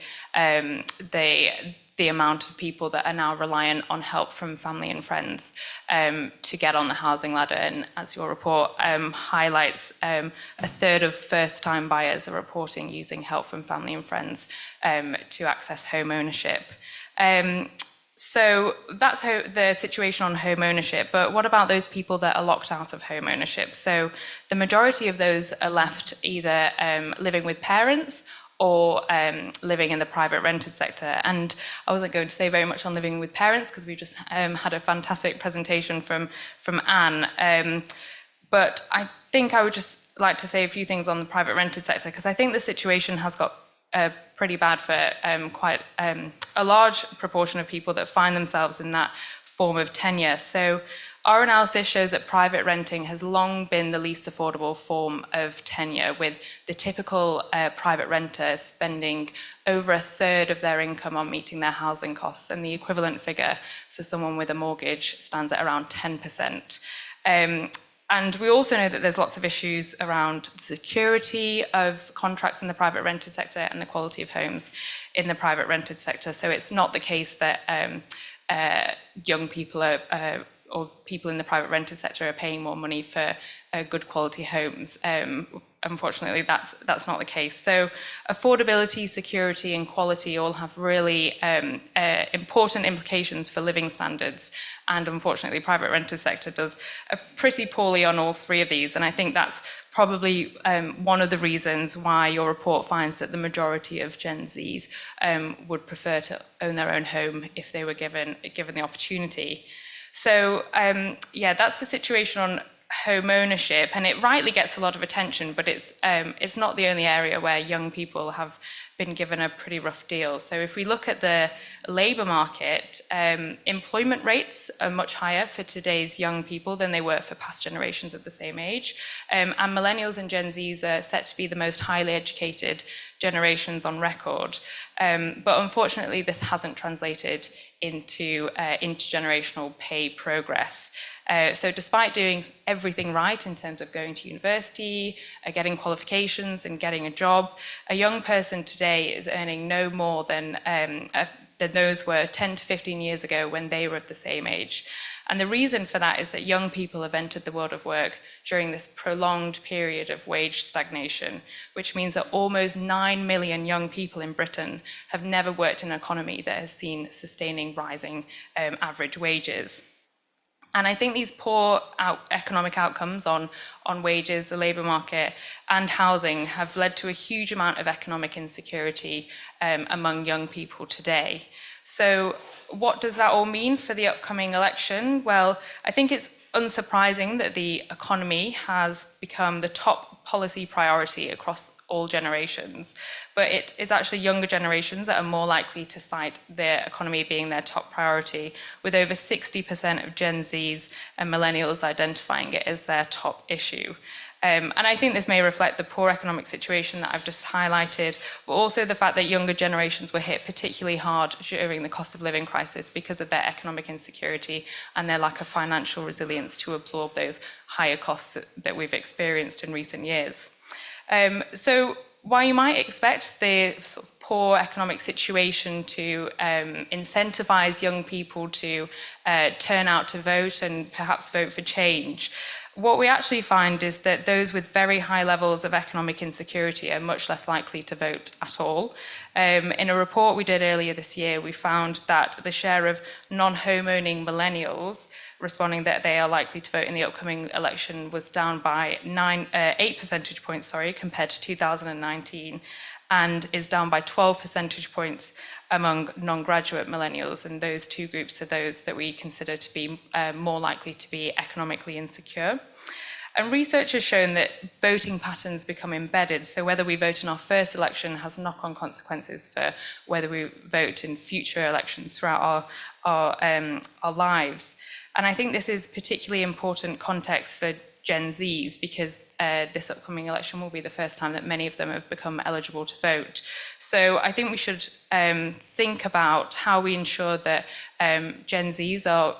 the amount of people that are now reliant on help from family and friends to get on the housing ladder. And as your report highlights, a third of first-time buyers are reporting using help from family and friends to access home ownership. So that's the situation on home ownership. But what about those people that are locked out of home ownership? So the majority of those are left either living with parents or living in the private rented sector. And I wasn't going to say very much on living with parents because we just had a fantastic presentation from Anne. But I think I would just like to say a few things on the private rented sector, because I think the situation has got pretty bad for quite a large proportion of people that find themselves in that form of tenure. So our analysis shows that private renting has long been the least affordable form of tenure, with the typical private renter spending over a third of their income on meeting their housing costs, and the equivalent figure for someone with a mortgage stands at around 10%. And we also know that there's lots of issues around the security of contracts in the private rented sector and the quality of homes in the private rented sector. So it's not the case that young people or people in the private rented sector are paying more money for good quality homes. Unfortunately, that's not the case. So affordability, security, and quality all have really important implications for living standards. And unfortunately, the private rented sector does pretty poorly on all three of these. And I think that's probably one of the reasons why your report finds that the majority of Gen Zs would prefer to own their own home if they were given the opportunity. So yeah, that's the situation on home ownership, and it rightly gets a lot of attention, but it's not the only area where young people have been given a pretty rough deal. So if we look at the labour market, employment rates are much higher for today's young people than they were for past generations of the same age. And millennials and Gen Zs are set to be the most highly educated generations on record. But unfortunately, this hasn't translated into intergenerational pay progress. So despite doing everything right in terms of going to university, getting qualifications and getting a job, a young person today is earning no more than those were 10 to 15 years ago when they were of the same age. And the reason for that is that young people have entered the world of work during this prolonged period of wage stagnation, which means that almost 9 million young people in Britain have never worked in an economy that has seen sustaining rising average wages. And I think these poor economic outcomes on wages, the labour market, and housing have led to a huge amount of economic insecurity among young people today. So what does that all mean for the upcoming election? Well, I think it's unsurprising that the economy has become the top policy priority across all generations, but it is actually younger generations that are more likely to cite their economy being their top priority, with over 60% of Gen Zs and millennials identifying it as their top issue. And I think this may reflect the poor economic situation that I've just highlighted, but also the fact that younger generations were hit particularly hard during the cost of living crisis because of their economic insecurity and their lack of financial resilience to absorb those higher costs that we've experienced in recent years. So while you might expect the sort of poor economic situation to incentivize young people to turn out to vote and perhaps vote for change, what we actually find is that those with very high levels of economic insecurity are much less likely to vote at all. In a report we did earlier this year, we found that the share of non-home-owning millennials responding that they are likely to vote in the upcoming election was down by 8 percentage points, compared to 2019, and is down by 12 percentage points among non-graduate millennials, and those two groups are those that we consider to be more likely to be economically insecure. And research has shown that voting patterns become embedded, so whether we vote in our first election has knock-on consequences for whether we vote in future elections throughout our lives. And I think this is particularly important context for Gen Zs, because this upcoming election will be the first time that many of them have become eligible to vote. So I think we should think about how we ensure that Gen Zs are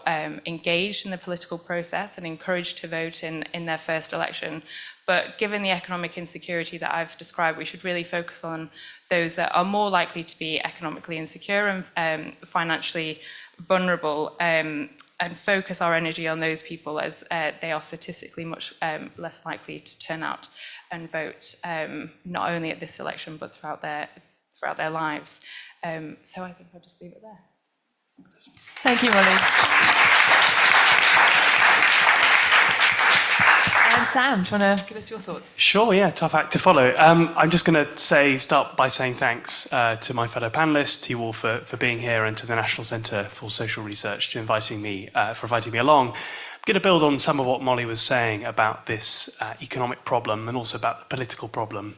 engaged in the political process and encouraged to vote in their first election. But given the economic insecurity that I've described, we should really focus on those that are more likely to be economically insecure and financially vulnerable, and focus our energy on those people, as they are statistically much less likely to turn out and vote, not only at this election but throughout their lives. So I think I'll just leave it there. Thank you, Molly. And Sam, do you want to give us your thoughts? Sure, yeah, tough act to follow. I'm just going to start by saying thanks to my fellow panellists, to you all for being here, and to the National Centre for Social Research for inviting me along. I'm going to build on some of what Molly was saying about this economic problem and also about the political problem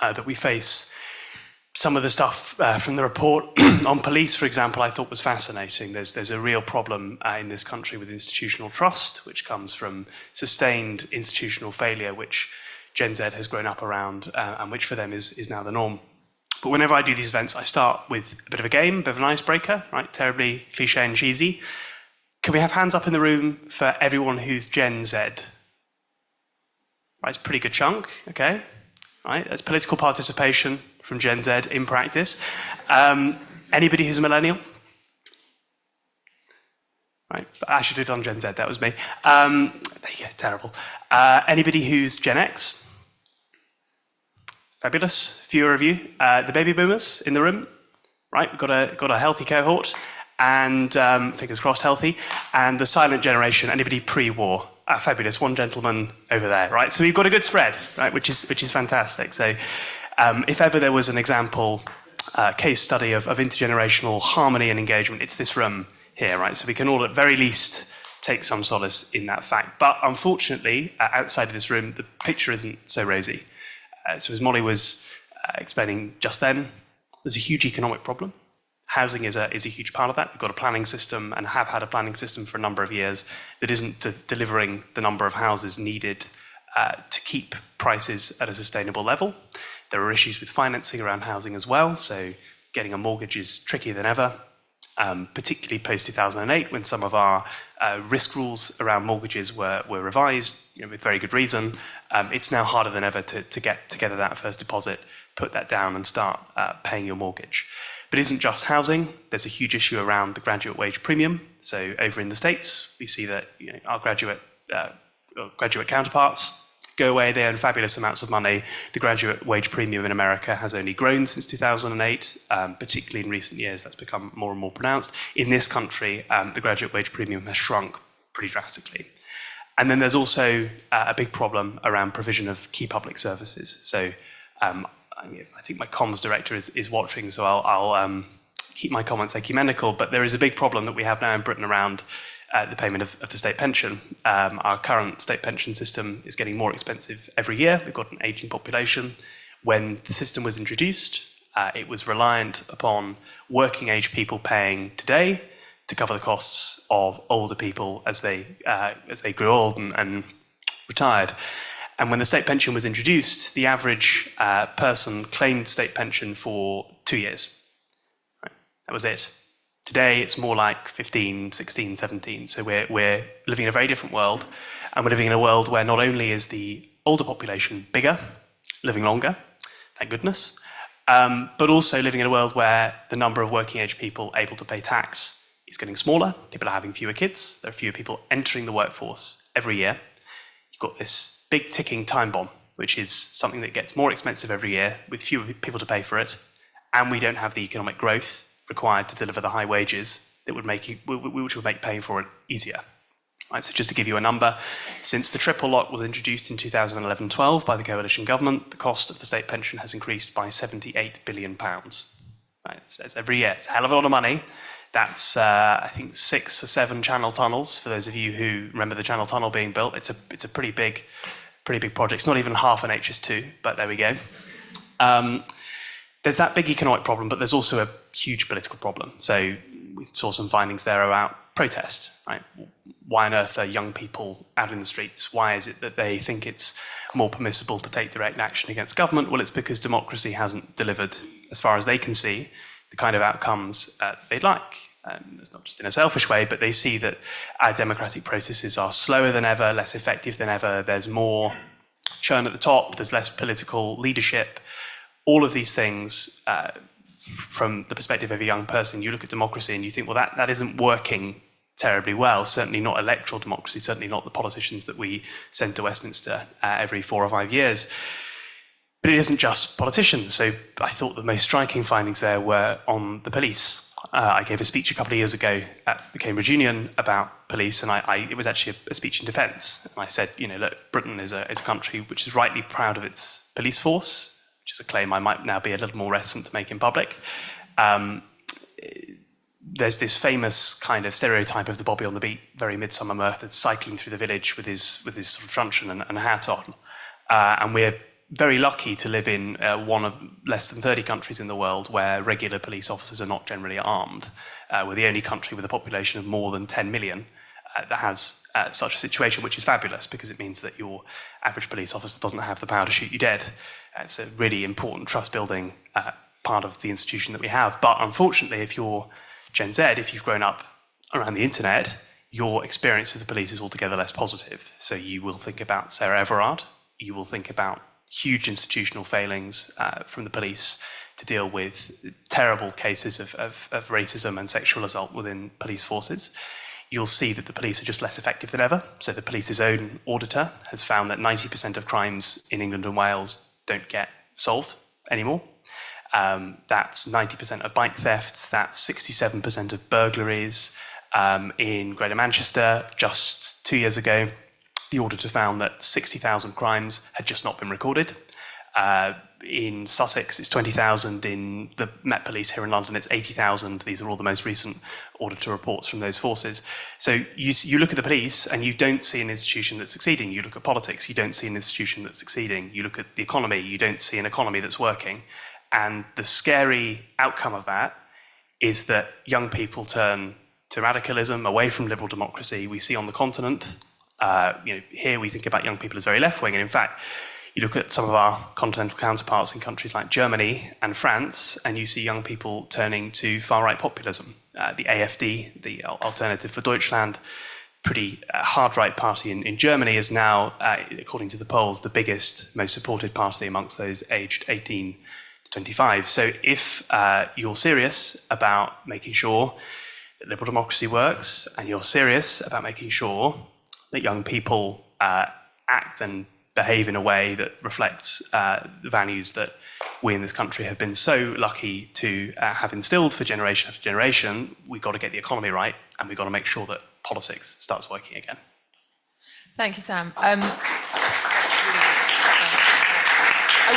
that we face. Some of the stuff from the report on police, for example, I thought was fascinating. There's a real problem in this country with institutional trust, which comes from sustained institutional failure, which Gen Z has grown up around, and which for them is now the norm. But whenever I do these events, I start with a bit of a game, a bit of an icebreaker, right? Terribly cliche and cheesy. Can we have hands up in the room for everyone who's Gen Z? Right, it's a pretty good chunk, okay? Right, that's political participation from Gen Z in practice. Anybody who's a millennial? Right, I should have done Gen Z, that was me. There you go, terrible. Anybody who's Gen X? Fabulous, fewer of you. The baby boomers in the room? Right, we've got a healthy cohort, and fingers crossed healthy. And the silent generation, anybody pre-war? Fabulous, one gentleman over there, right? So we've got a good spread, right, which is fantastic. So if ever there was an example case study of intergenerational harmony and engagement, it's this room here, right? So we can all at very least take some solace in that fact. But unfortunately, outside of this room, the picture isn't so rosy. So as Molly was explaining just then, there's a huge economic problem. Housing is a huge part of that. We've got a planning system and have had a planning system for a number of years that isn't delivering the number of houses needed to keep prices at a sustainable level. There are issues with financing around housing as well, so getting a mortgage is trickier than ever, particularly post-2008 when some of our risk rules around mortgages were revised, with very good reason. It's now harder than ever to get together that first deposit, put that down and start paying your mortgage. But it isn't just housing. There's a huge issue around the graduate wage premium. So over in the States, we see that our graduate counterparts go away, they earn fabulous amounts of money. The graduate wage premium in America has only grown since 2008, particularly in recent years that's become more and more pronounced. In this country, the graduate wage premium has shrunk pretty drastically. And then there's also a big problem around provision of key public services. So I think my comms director is watching, so I'll keep my comments ecumenical, but there is a big problem that we have now in Britain around the payment of the state pension. Our current state pension system is getting more expensive every year. We've got an ageing population. When the system was introduced, it was reliant upon working age people paying today to cover the costs of older people as they grew old and retired. And when the state pension was introduced, the average person claimed state pension for 2 years. Right? That was it. Today, it's more like 15, 16, 17. So we're living in a very different world. And we're living in a world where not only is the older population bigger, living longer, thank goodness, but also living in a world where the number of working age people able to pay tax is getting smaller. People are having fewer kids. There are fewer people entering the workforce every year. You've got this big ticking time bomb, which is something that gets more expensive every year with fewer people to pay for it. And we don't have the economic growth required to deliver the high wages that which would make paying for it easier. Right, so just to give you a number, since the triple lock was introduced in 2011-12 by the coalition government, the cost of the state pension has increased by £78 billion. Right, it's every year. It's a hell of a lot of money. That's, I think, 6 or 7 Channel tunnels. For those of you who remember the Channel Tunnel being built, it's a pretty big project. It's not even half an HS2, but there we go. There's that big economic problem, but there's also a huge political problem. So we saw some findings there about protest. Right? why on earth are young people out in the streets? Why is it that they think it's more permissible to take direct action against government? Well, it's because democracy hasn't delivered, as far as they can see, the kind of outcomes they'd like. It's not just in a selfish way, but they see that our democratic processes are slower than ever, less effective than ever. There's more churn at the top, there's less political leadership. All of these things, from the perspective of a young person, you look at democracy and you think, well, that isn't working terribly well. Certainly not electoral democracy, certainly not the politicians that we send to Westminster every 4 or 5 years. But it isn't just politicians. So I thought the most striking findings there were on the police. I gave a speech a couple of years ago at the Cambridge Union about police, and it was actually a speech in defence. And I said, look, Britain is a country which is rightly proud of its police force, which is a claim I might now be a little more reticent to make in public. There's this famous kind of stereotype of the Bobby on the beat, very Midsummer Murdered, cycling through the village with his sort of truncheon and a hat on. And we're very lucky to live in one of less than 30 countries in the world where regular police officers are not generally armed. We're the only country with a population of more than 10 million that has such a situation, which is fabulous because it means that your average police officer doesn't have the power to shoot you dead. It's a really important trust-building part of the institution that we have. But unfortunately, if you're Gen Z, if you've grown up around the internet, your experience of the police is altogether less positive. So you will think about Sarah Everard, you will think about huge institutional failings from the police to deal with terrible cases of racism and sexual assault within police forces. You'll see that the police are just less effective than ever. So the police's own auditor has found that 90% of crimes in England and Wales don't get solved anymore. That's 90% of bike thefts, that's 67% of burglaries. In Greater Manchester, just 2 years ago, the auditor found that 60,000 crimes had just not been recorded. In Sussex, it's 20,000. In the Met Police here in London, it's 80,000. These are all the most recent auditor reports from those forces. So you look at the police and you don't see an institution that's succeeding. You look at politics, you don't see an institution that's succeeding. You look at the economy, you don't see an economy that's working. And the scary outcome of that is that young people turn to radicalism, away from liberal democracy. We see on the continent, here we think about young people as very left-wing, and in fact, you look at some of our continental counterparts in countries like Germany and France, and you see young people turning to far-right populism. The AfD, the Alternative for Deutschland, pretty hard-right party in Germany, is now, according to the polls, the biggest, most supported party amongst those aged 18 to 25. So if you're serious about making sure that liberal democracy works, and you're serious about making sure that young people act and behave in a way that reflects the values that we in this country have been so lucky to have instilled for generation after generation, we've got to get the economy right, and we've got to make sure that politics starts working again. Thank you, Sam. I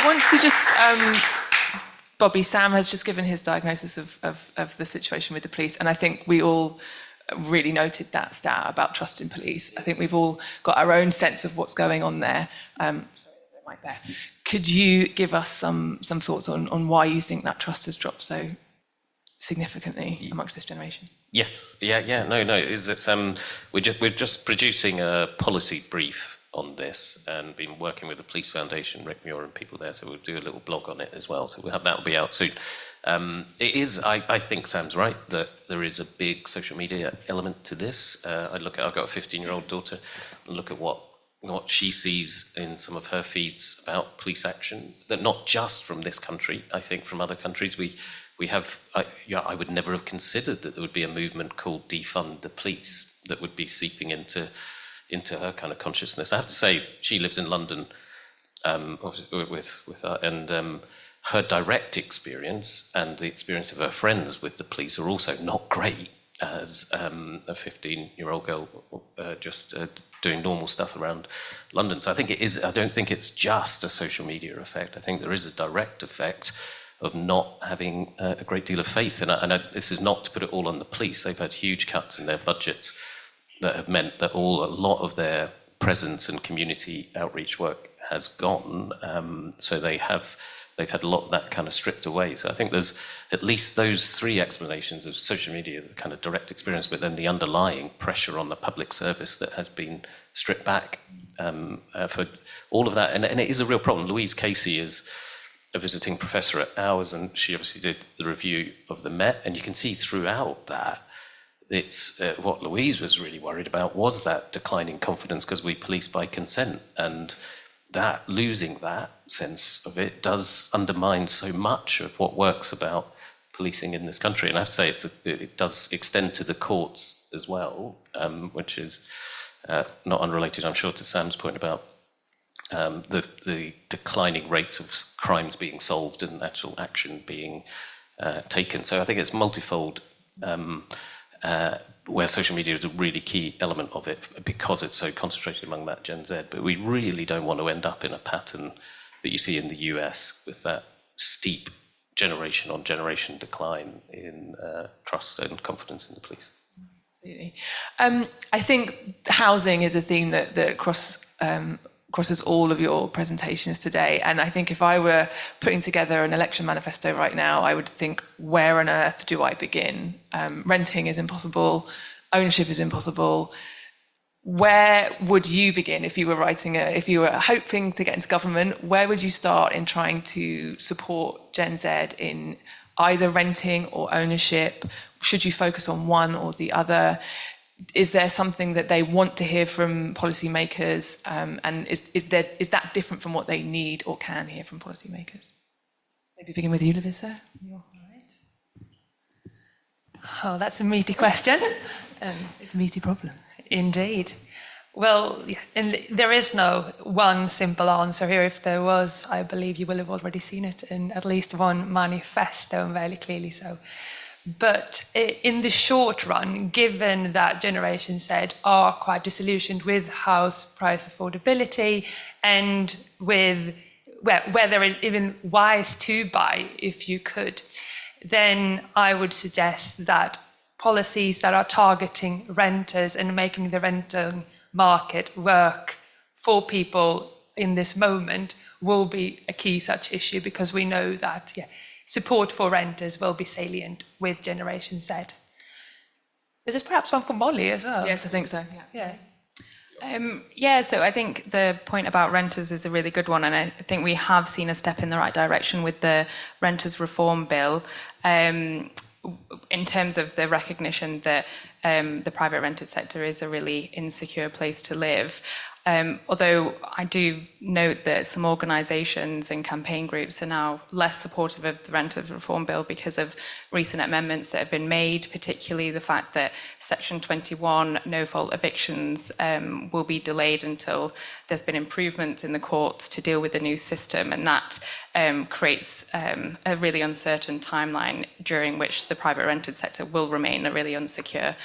want to just... Bobby, Sam has just given his diagnosis of the situation with the police, and I think we all really noted that stat about trust in police. I think we've all got our own sense of what's going on there. Right there. Could you give us some thoughts on why you think that trust has dropped so significantly amongst this generation? Yes, we're just producing a policy brief on this and been working with the Police Foundation, Rick Muir and people there, so we'll do a little blog on it as well. So that'll be out soon. It is, I think Sam's right, that there is a big social media element to this. I've got a 15-year-old daughter, and look at what she sees in some of her feeds about police action, that not just from this country, I think from other countries, we have, I would never have considered that there would be a movement called Defund the Police that would be seeping into her kind of consciousness. I have to say, she lives in London with her, and her direct experience and the experience of her friends with the police are also not great as a 15-year-old girl just doing normal stuff around London. So I think it is, I don't think it's just a social media effect. I think there is a direct effect of not having a great deal of faith. And this is not to put it all on the police. They've had huge cuts in their budgets that have meant that a lot of their presence and community outreach work has gone. So they have they've had a lot of that kind of stripped away. So I think there's at least those three explanations of social media, the kind of direct experience, but then the underlying pressure on the public service that has been stripped back for all of that. And it is a real problem. Louise Casey is a visiting professor at ours, and she obviously did the review of the Met, and you can see throughout that it's what Louise was really worried about was that declining confidence because we police by consent, and that losing that sense of it does undermine so much of what works about policing in this country. And I have to say it does extend to the courts as well, which is not unrelated, I'm sure, to Sam's point about the declining rates of crimes being solved and actual action being taken. So I think it's multifold, where social media is a really key element of it because it's so concentrated among that Gen Z. But we really don't want to end up in a pattern that you see in the US with that steep generation on generation decline in trust and confidence in the police. Absolutely. I think housing is a theme that crosses all of your presentations today. And I think if I were putting together an election manifesto right now, I would think, where on earth do I begin? Renting is impossible. Ownership is impossible. Where would you begin if you were if you were hoping to get into government? Where would you start in trying to support Gen Z in either renting or ownership? Should you focus on one or the other? Is there something that they want to hear from policymakers? And is that different from what they need or can hear from policymakers? Maybe begin with you, Larissa. You're all right. Oh, that's a meaty question. It's a meaty problem. Indeed. Well, and there is no one simple answer here. If there was, I believe you will have already seen it in at least one manifesto, and very clearly so. But in the short run, given that Generation Z are quite disillusioned with house price affordability and with whether it's even wise to buy if you could, then I would suggest that policies that are targeting renters and making the rental market work for people in this moment will be a key such issue, because we know that support for renters will be salient with Generation Z. Is this perhaps one for Molly as well? Yes, I think so. So I think the point about renters is a really good one, and I think we have seen a step in the right direction with the Renters Reform Bill, in terms of the recognition that the private rented sector is a really insecure place to live. Although I do note that some organisations and campaign groups are now less supportive of the Renters Reform Bill because of recent amendments that have been made, particularly the fact that Section 21 no-fault evictions will be delayed until there's been improvements in the courts to deal with the new system, and that creates a really uncertain timeline during which the private rented sector will remain a really insecure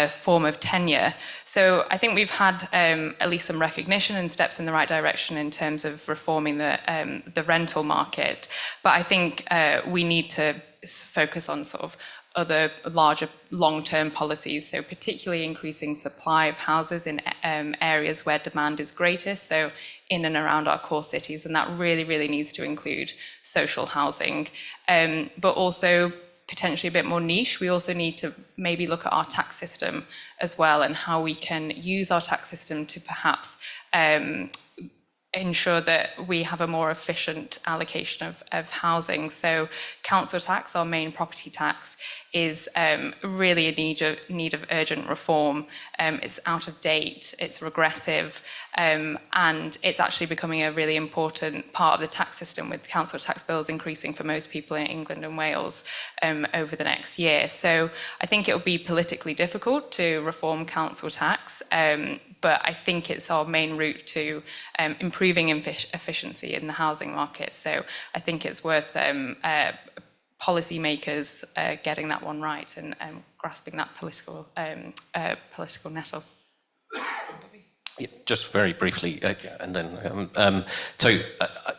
form of tenure. So I think we've had at least some recognition and steps in the right direction in terms of reforming the rental market. But I think we need to focus on sort of other larger long-term policies, so particularly increasing supply of houses in areas where demand is greatest, so in and around our core cities, and that really, really needs to include social housing, but also potentially a bit more niche. We also need to maybe look at our tax system as well, and how we can use our tax system to perhaps ensure that we have a more efficient allocation of housing. So council tax, our main property tax, is really a need of urgent reform. It's out of date, it's regressive, and it's actually becoming a really important part of the tax system, with council tax bills increasing for most people in England and Wales over the next year. So I think it will be politically difficult to reform council tax, but I think it's our main route to improving efficiency in the housing market. So I think it's worth policymakers getting that one right and grasping that political nettle. Yeah, just very briefly, and then so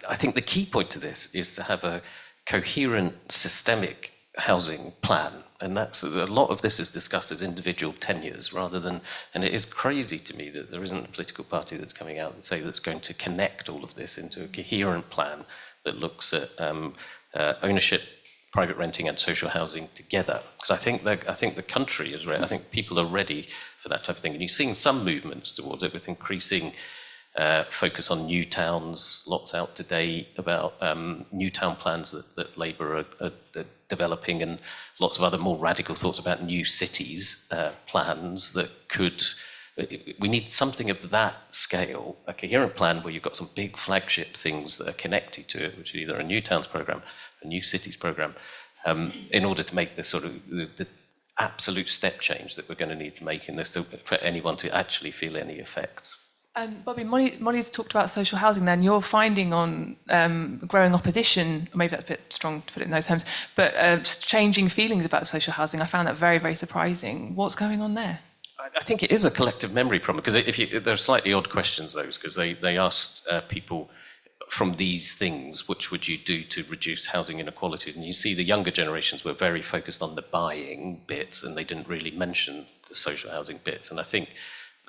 I think the key point to this is to have a coherent systemic housing plan, and that's a lot of this is discussed as individual tenures rather than, and it is crazy to me that there isn't a political party that's coming out and say that's going to connect all of this into a coherent plan that looks at ownership, private renting and social housing together. Because I think the country is ready. I think people are ready for that type of thing. And you're seeing some movements towards it with increasing focus on new towns, lots out today about new town plans that Labour are developing, and lots of other more radical thoughts about new cities plans that could... We need something of that scale, a coherent plan where you've got some big flagship things that are connected to it, which is either a new towns programme, a new cities programme, in order to make this sort of the absolute step change that we're going to need to make in this for anyone to actually feel any effects. Bobby, Molly's talked about social housing then. You're finding on growing opposition, maybe that's a bit strong to put it in those terms, but changing feelings about social housing. I found that very, very surprising. What's going on there? I think it is a collective memory problem, because they're slightly odd questions, those, because they asked people from these things, which would you do to reduce housing inequalities? And you see the younger generations were very focused on the buying bits, and they didn't really mention the social housing bits. And I think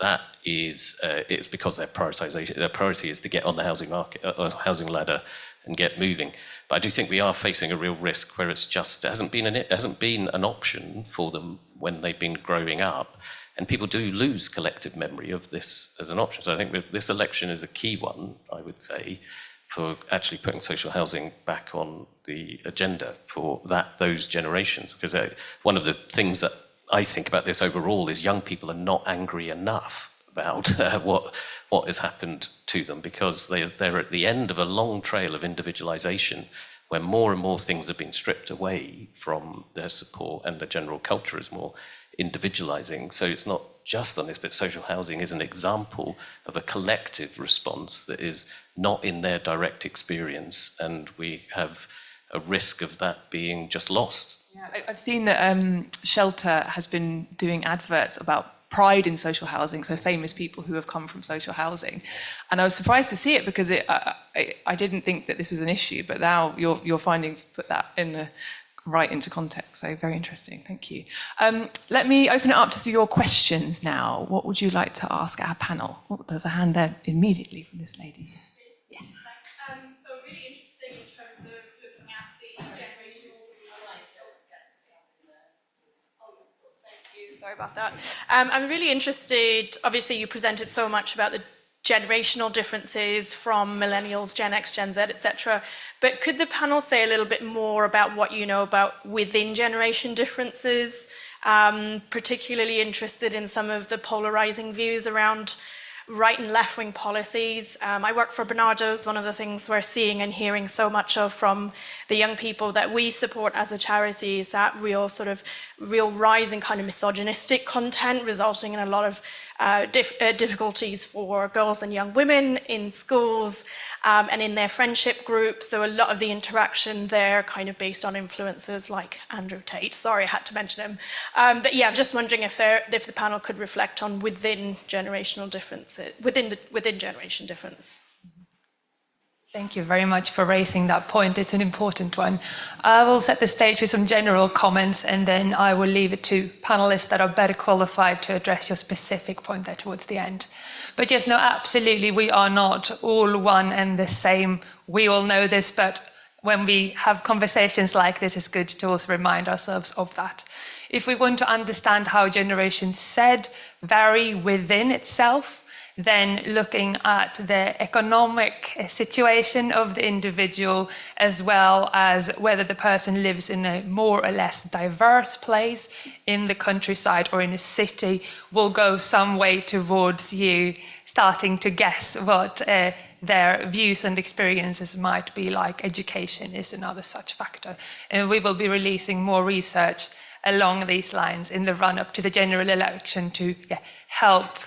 that is it's because their priority is to get on the housing market, housing ladder, and get moving. But I do think we are facing a real risk where it hasn't been an option for them when they've been growing up. And people do lose collective memory of this as an option. So I think this election is a key one, I would say, for actually putting social housing back on the agenda for those generations. Because one of the things that I think about this overall is young people are not angry enough about what has happened to them, because they're at the end of a long trail of individualisation, where more and more things have been stripped away from their support, and the general culture is more individualising. So it's not just on this, but social housing is an example of a collective response that is not in their direct experience, and we have a risk of that being just lost. Yeah, I've seen that Shelter has been doing adverts about pride in social housing, so famous people who have come from social housing. And I was surprised to see it, because I didn't think that this was an issue, but now your findings put that right into context. So very interesting, thank you. Let me open it up to your questions now. What would you like to ask our panel? Oh, there's a hand there immediately from this lady. Yeah. So really interesting in terms of looking at the generational... Thank you, sorry about that. I'm really interested, obviously you presented so much about the generational differences from millennials, Gen X, Gen Z, etc. But could the panel say a little bit more about what you know about within generation differences? Particularly interested in some of the polarizing views around right and left-wing policies. I work for Bernardo's. One of the things we're seeing and hearing so much of from the young people that we support as a charity is that real rise in kind of misogynistic content, resulting in a lot of difficulties for girls and young women in schools and in their friendship groups. So a lot of the interaction there kind of based on influencers like Andrew Tate. Sorry, I had to mention him. But yeah, I'm just wondering if the panel could reflect on within generational differences, within generation difference. Thank you very much for raising that point. It's an important one. I will set the stage with some general comments, and then I will leave it to panelists that are better qualified to address your specific point there towards the end. But yes, no, absolutely, we are not all one and the same. We all know this, but when we have conversations like this, it's good to also remind ourselves of that. If we want to understand how Generation Z vary within itself, then looking at the economic situation of the individual, as well as whether the person lives in a more or less diverse place in the countryside or in a city, will go some way towards you starting to guess what their views and experiences might be like. Education is another such factor. And we will be releasing more research along these lines in the run-up to the general election to help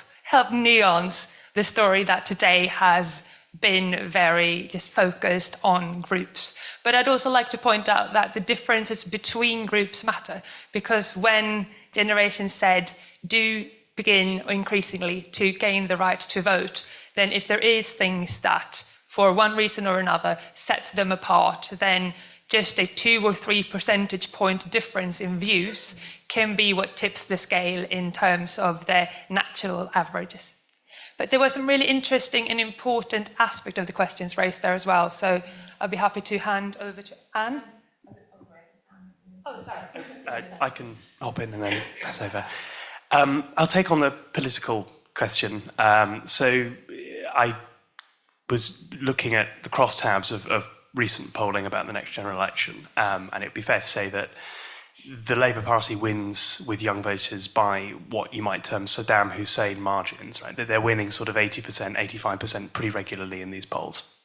nuance the story that today has been very just focused on groups. But I'd also like to point out that the differences between groups matter, because when Generation Z do begin increasingly to gain the right to vote, then if there is things that for one reason or another sets them apart, then just a 2 or 3 percentage point difference in views can be what tips the scale in terms of their natural averages. But there were some really interesting and important aspects of the questions raised there as well. So I'll be happy to hand over to Anne. Oh, sorry. I can hop in and then pass over. I'll take on the political question. So I was looking at the crosstabs of recent polling about the next general election, and it'd be fair to say that the Labour Party wins with young voters by what you might term Saddam Hussein margins, right? They're winning sort of 80%, 85% pretty regularly in these polls.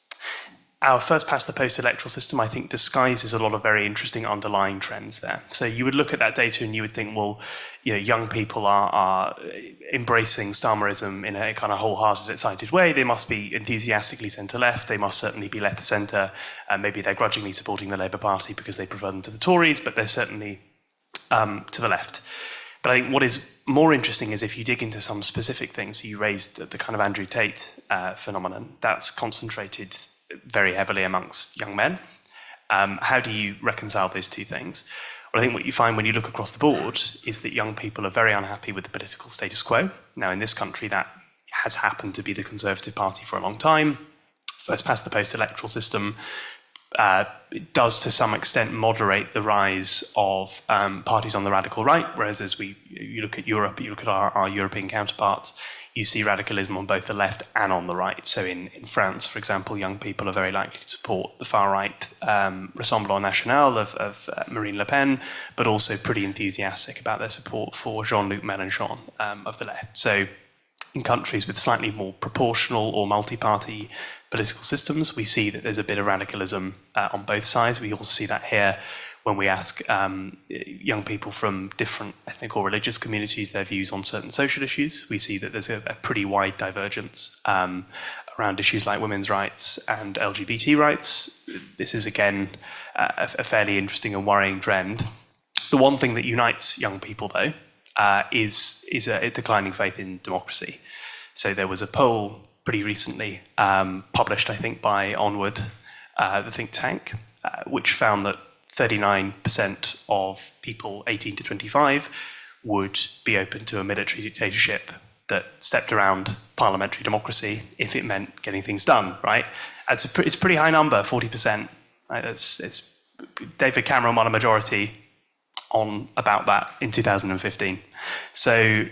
Our first past the post electoral system, I think, disguises a lot of very interesting underlying trends there. So you would look at that data and you would think, well, you know, young people are embracing Starmerism in a kind of wholehearted, excited way. They must be enthusiastically centre-left. They must certainly be left of centre. Maybe they're grudgingly supporting the Labour Party because they prefer them to the Tories, but they're certainly to the left. But I think what is more interesting is if you dig into some specific things. You raised the kind of Andrew Tate phenomenon. That's concentrated very heavily amongst young men. How do you reconcile those two things? Well, I think what you find when you look across the board is that young people are very unhappy with the political status quo. Now, in this country, that has happened to be the Conservative Party for a long time. First past the post-electoral system it does to some extent moderate the rise of parties on the radical right, whereas as you look at Europe, you look at our European counterparts, you see radicalism on both the left and on the right. So in France, for example, young people are very likely to support the far-right Rassemblement National of Marine Le Pen, but also pretty enthusiastic about their support for Jean-Luc Mélenchon of the left. So in countries with slightly more proportional or multi-party political systems, we see that there's a bit of radicalism on both sides. We also see that here when we ask young people from different ethnic or religious communities their views on certain social issues. We see that there's a pretty wide divergence around issues like women's rights and LGBT rights. This is, again, a fairly interesting and worrying trend. The one thing that unites young people, though, is a declining faith in democracy. So there was a poll pretty recently published, I think, by Onward, the think tank, which found that 39% of people 18 to 25 would be open to a military dictatorship that stepped around parliamentary democracy if it meant getting things done, right? It's a pretty high number, 40%. Right? It's David Cameron won a majority on about that in 2015. So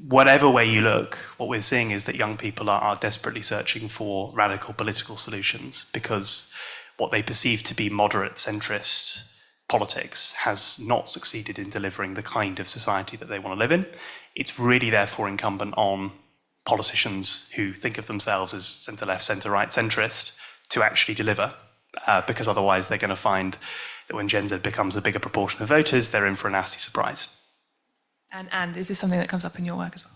whatever way you look, what we're seeing is that young people are desperately searching for radical political solutions because what they perceive to be moderate centrist politics has not succeeded in delivering the kind of society that they want to live in. It's really therefore incumbent on politicians who think of themselves as centre-left, centre-right, centrist to actually deliver, because otherwise they're going to find that when gender becomes a bigger proportion of voters, they're in for a nasty surprise. And is this something that comes up in your work as well?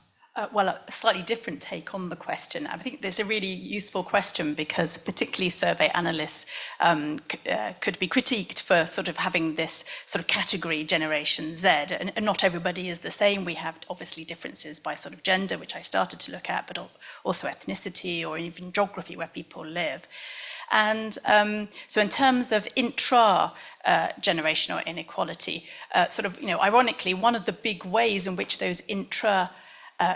Well, a slightly different take on the question. I think there's a really useful question because particularly survey analysts could be critiqued for sort of having this sort of category Generation Z, and not everybody is the same. We have obviously differences by sort of gender, which I started to look at, but also ethnicity or even geography where people live. And so in terms of intra-generational inequality, ironically, one of the big ways in which those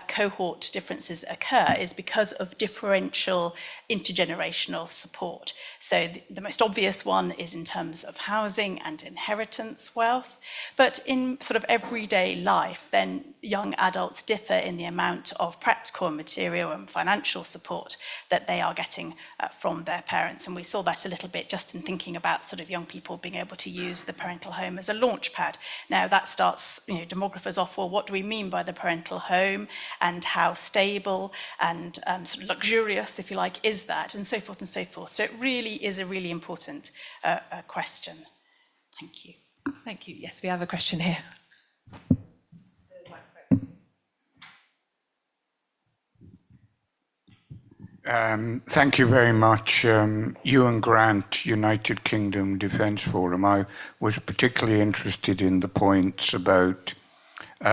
cohort differences occur is because of differential intergenerational support. So the most obvious one is in terms of housing and inheritance wealth, but in sort of everyday life, then young adults differ in the amount of practical and material and financial support that they are getting from their parents. And we saw that a little bit just in thinking about sort of young people being able to use the parental home as a launch pad. Now that starts, demographers off, well, what do we mean by the parental home? And how stable and sort of luxurious, if you like, is that, and so forth and so forth. So it really is a really important question. Thank you. Thank you. Yes, we have a question here. Thank you very much. Ewan Grant, United Kingdom Defence Forum. I was particularly interested in the points about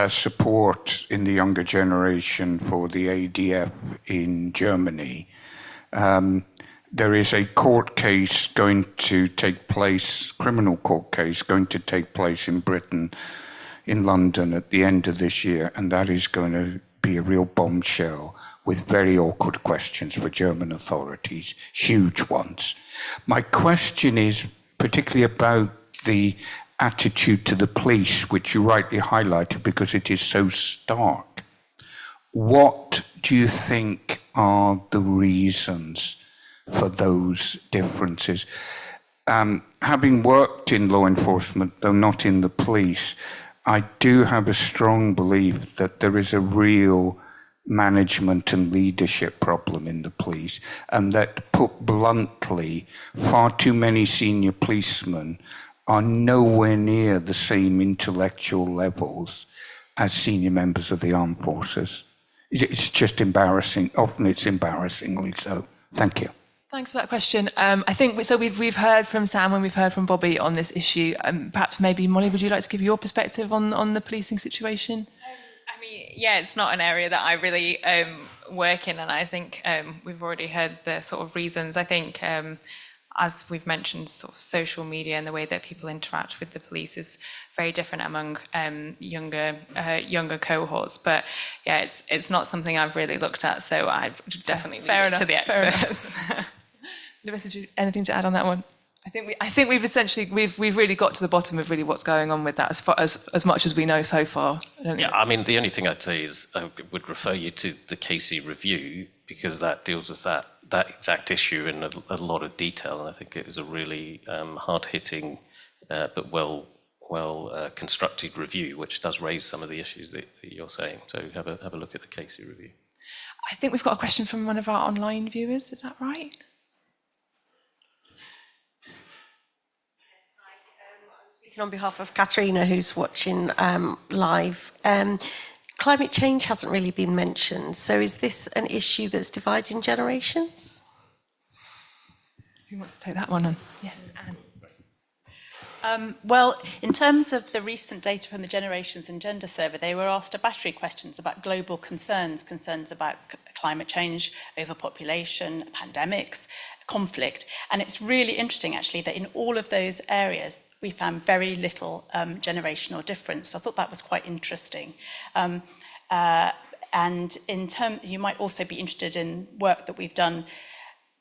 support in the younger generation for the ADF in Germany. There is a court case going to take place, criminal court case going to take place in Britain, in London at the end of this year, and that is going to be a real bombshell with very awkward questions for German authorities, huge ones. My question is particularly about the attitude to the police, which you rightly highlighted because it is so stark. What do you think are the reasons for those differences? Having worked in law enforcement, though not in the police, I do have a strong belief that there is a real management and leadership problem in the police, and that, put bluntly, far too many senior policemen are nowhere near the same intellectual levels as senior members of the armed forces. It's just embarrassing. Often it's embarrassingly so. Thank you. Thanks for that question. I think we've heard from Sam and we've heard from Bobby on this issue. Perhaps maybe Molly, would you like to give your perspective on the policing situation? Yeah, it's not an area that I really work in, and I think we've already heard the sort of reasons. I think, as we've mentioned, sort of social media and the way that people interact with the police is very different among younger cohorts. But yeah, it's not something I've really looked at, so I'd definitely leave it to the experts. Larissa, anything to add on that one? I think we've really got to the bottom of really what's going on with that as much as we know so far. I mean, the only thing I'd say is I would refer you to the Casey review, because that deals with that exact issue in a lot of detail, and I think it was a really hard-hitting but well constructed review, which does raise some of the issues that you're saying. So have a look at the Casey review. I think we've got a question from one of our online viewers. Is that right? On behalf of Katerina, who's watching live, climate change hasn't really been mentioned. So is this an issue that's dividing generations? Who wants to take that one on? Yes, Anne. Well, in terms of the recent data from the Generations and Gender Survey, they were asked a battery of questions about global concerns about climate change, overpopulation, pandemics, conflict. And it's really interesting, actually, that in all of those areas, we found very little generational difference. So I thought that was quite interesting. And in you might also be interested in work that we've done,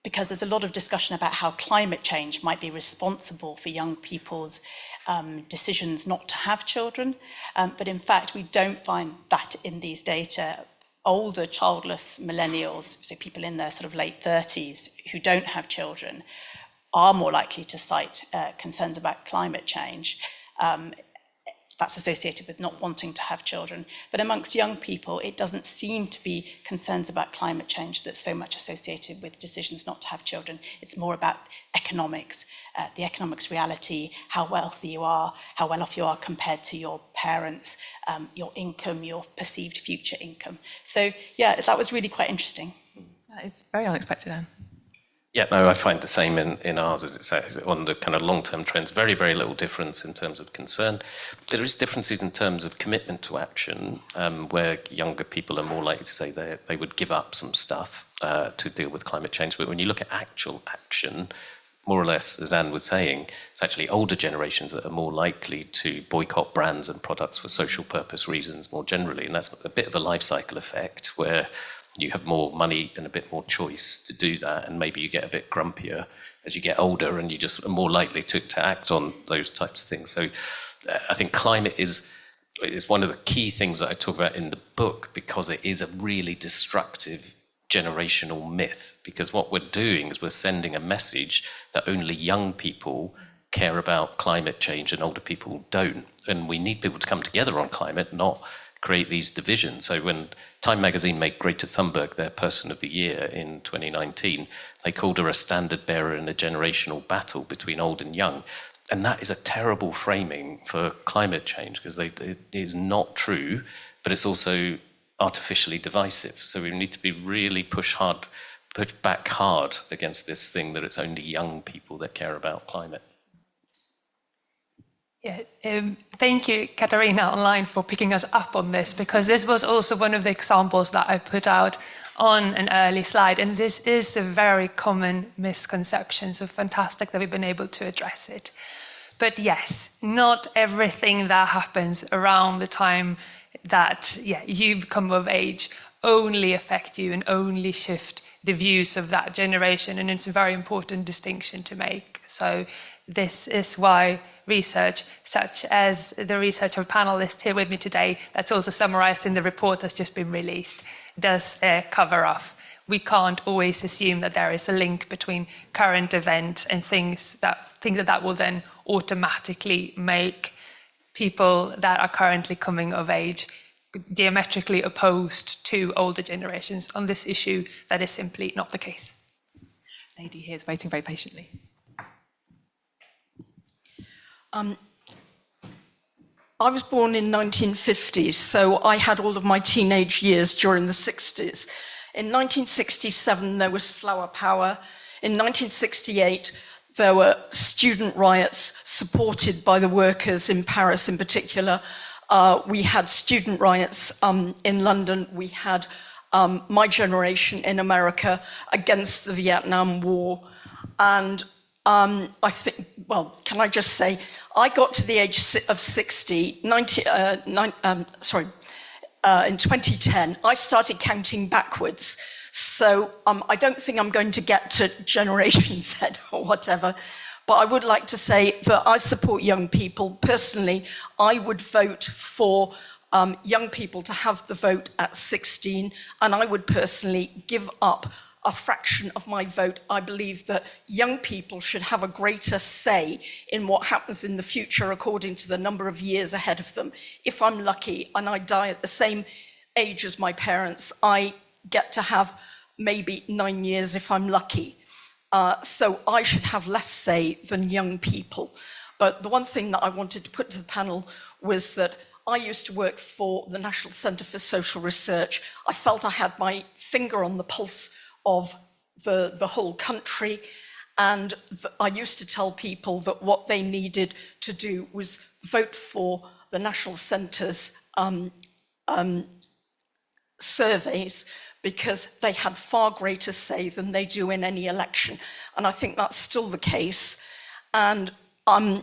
because there's a lot of discussion about how climate change might be responsible for young people's decisions not to have children. But in fact, we don't find that in these data. Older childless millennials, so people in their sort of late 30s who don't have children, are more likely to cite concerns about climate change. That's associated with not wanting to have children. But amongst young people, it doesn't seem to be concerns about climate change that's so much associated with decisions not to have children. It's more about economics, the economics reality, how wealthy you are, how well off you are compared to your parents, your income, your perceived future income. So yeah, that was really quite interesting. That is very unexpected, Anne. Yeah, no, I find the same in ours, as it's on the kind of long-term trends. Very, very little difference in terms of concern. There is differences in terms of commitment to action, where younger people are more likely to say they would give up some stuff to deal with climate change. But when you look at actual action, more or less, as Anne was saying, it's actually older generations that are more likely to boycott brands and products for social purpose reasons more generally. And that's a bit of a life cycle effect where you have more money and a bit more choice to do that, and maybe you get a bit grumpier as you get older, and you just are more likely to act on those types of things. So I think climate is one of the key things that I talk about in the book, because it is a really destructive generational myth, because what we're doing is we're sending a message that only young people care about climate change and older people don't. And we need people to come together on climate, not create these divisions. So when Time magazine made Greta Thunberg their Person of the Year in 2019, they called her a standard bearer in a generational battle between old and young. And that is a terrible framing for climate change, because it is not true, but it's also artificially divisive. So we need to be really push back hard against this thing that it's only young people that care about climate. Yeah, thank you, Katarina, online for picking us up on this, because this was also one of the examples that I put out on an early slide, and this is a very common misconception, so fantastic that we've been able to address it. But yes, not everything that happens around the time that you become of age only affect you and only shift the views of that generation, and it's a very important distinction to make. So this is why research, such as the research of panelists here with me today, that's also summarised in the report that's just been released, does cover off. We can't always assume that there is a link between current events and think that will then automatically make people that are currently coming of age diametrically opposed to older generations. On this issue, that is simply not the case. Lady here is waiting very patiently. I was born in 1950s, so I had all of my teenage years during the 60s. In 1967, there was flower power. In 1968, there were student riots supported by the workers in Paris in particular. We had student riots in London. We had my generation in America against the Vietnam War. And I think, well, can I just say, I got to the age of 60, in 2010, I started counting backwards. So I don't think I'm going to get to Generation Z or whatever, but I would like to say that I support young people. Personally, I would vote for young people to have the vote at 16, and I would personally give up a fraction of my vote. I believe that young people should have a greater say in what happens in the future according to the number of years ahead of them. If I'm lucky and I die at the same age as my parents, I get to have maybe 9 years if I'm lucky. So I should have less say than young people. But the one thing that I wanted to put to the panel was that I used to work for the National Centre for Social Research. I felt I had my finger on the pulse of the whole country. And I used to tell people that what they needed to do was vote for the National Centre's surveys, because they had far greater say than they do in any election. And I think that's still the case. And I'm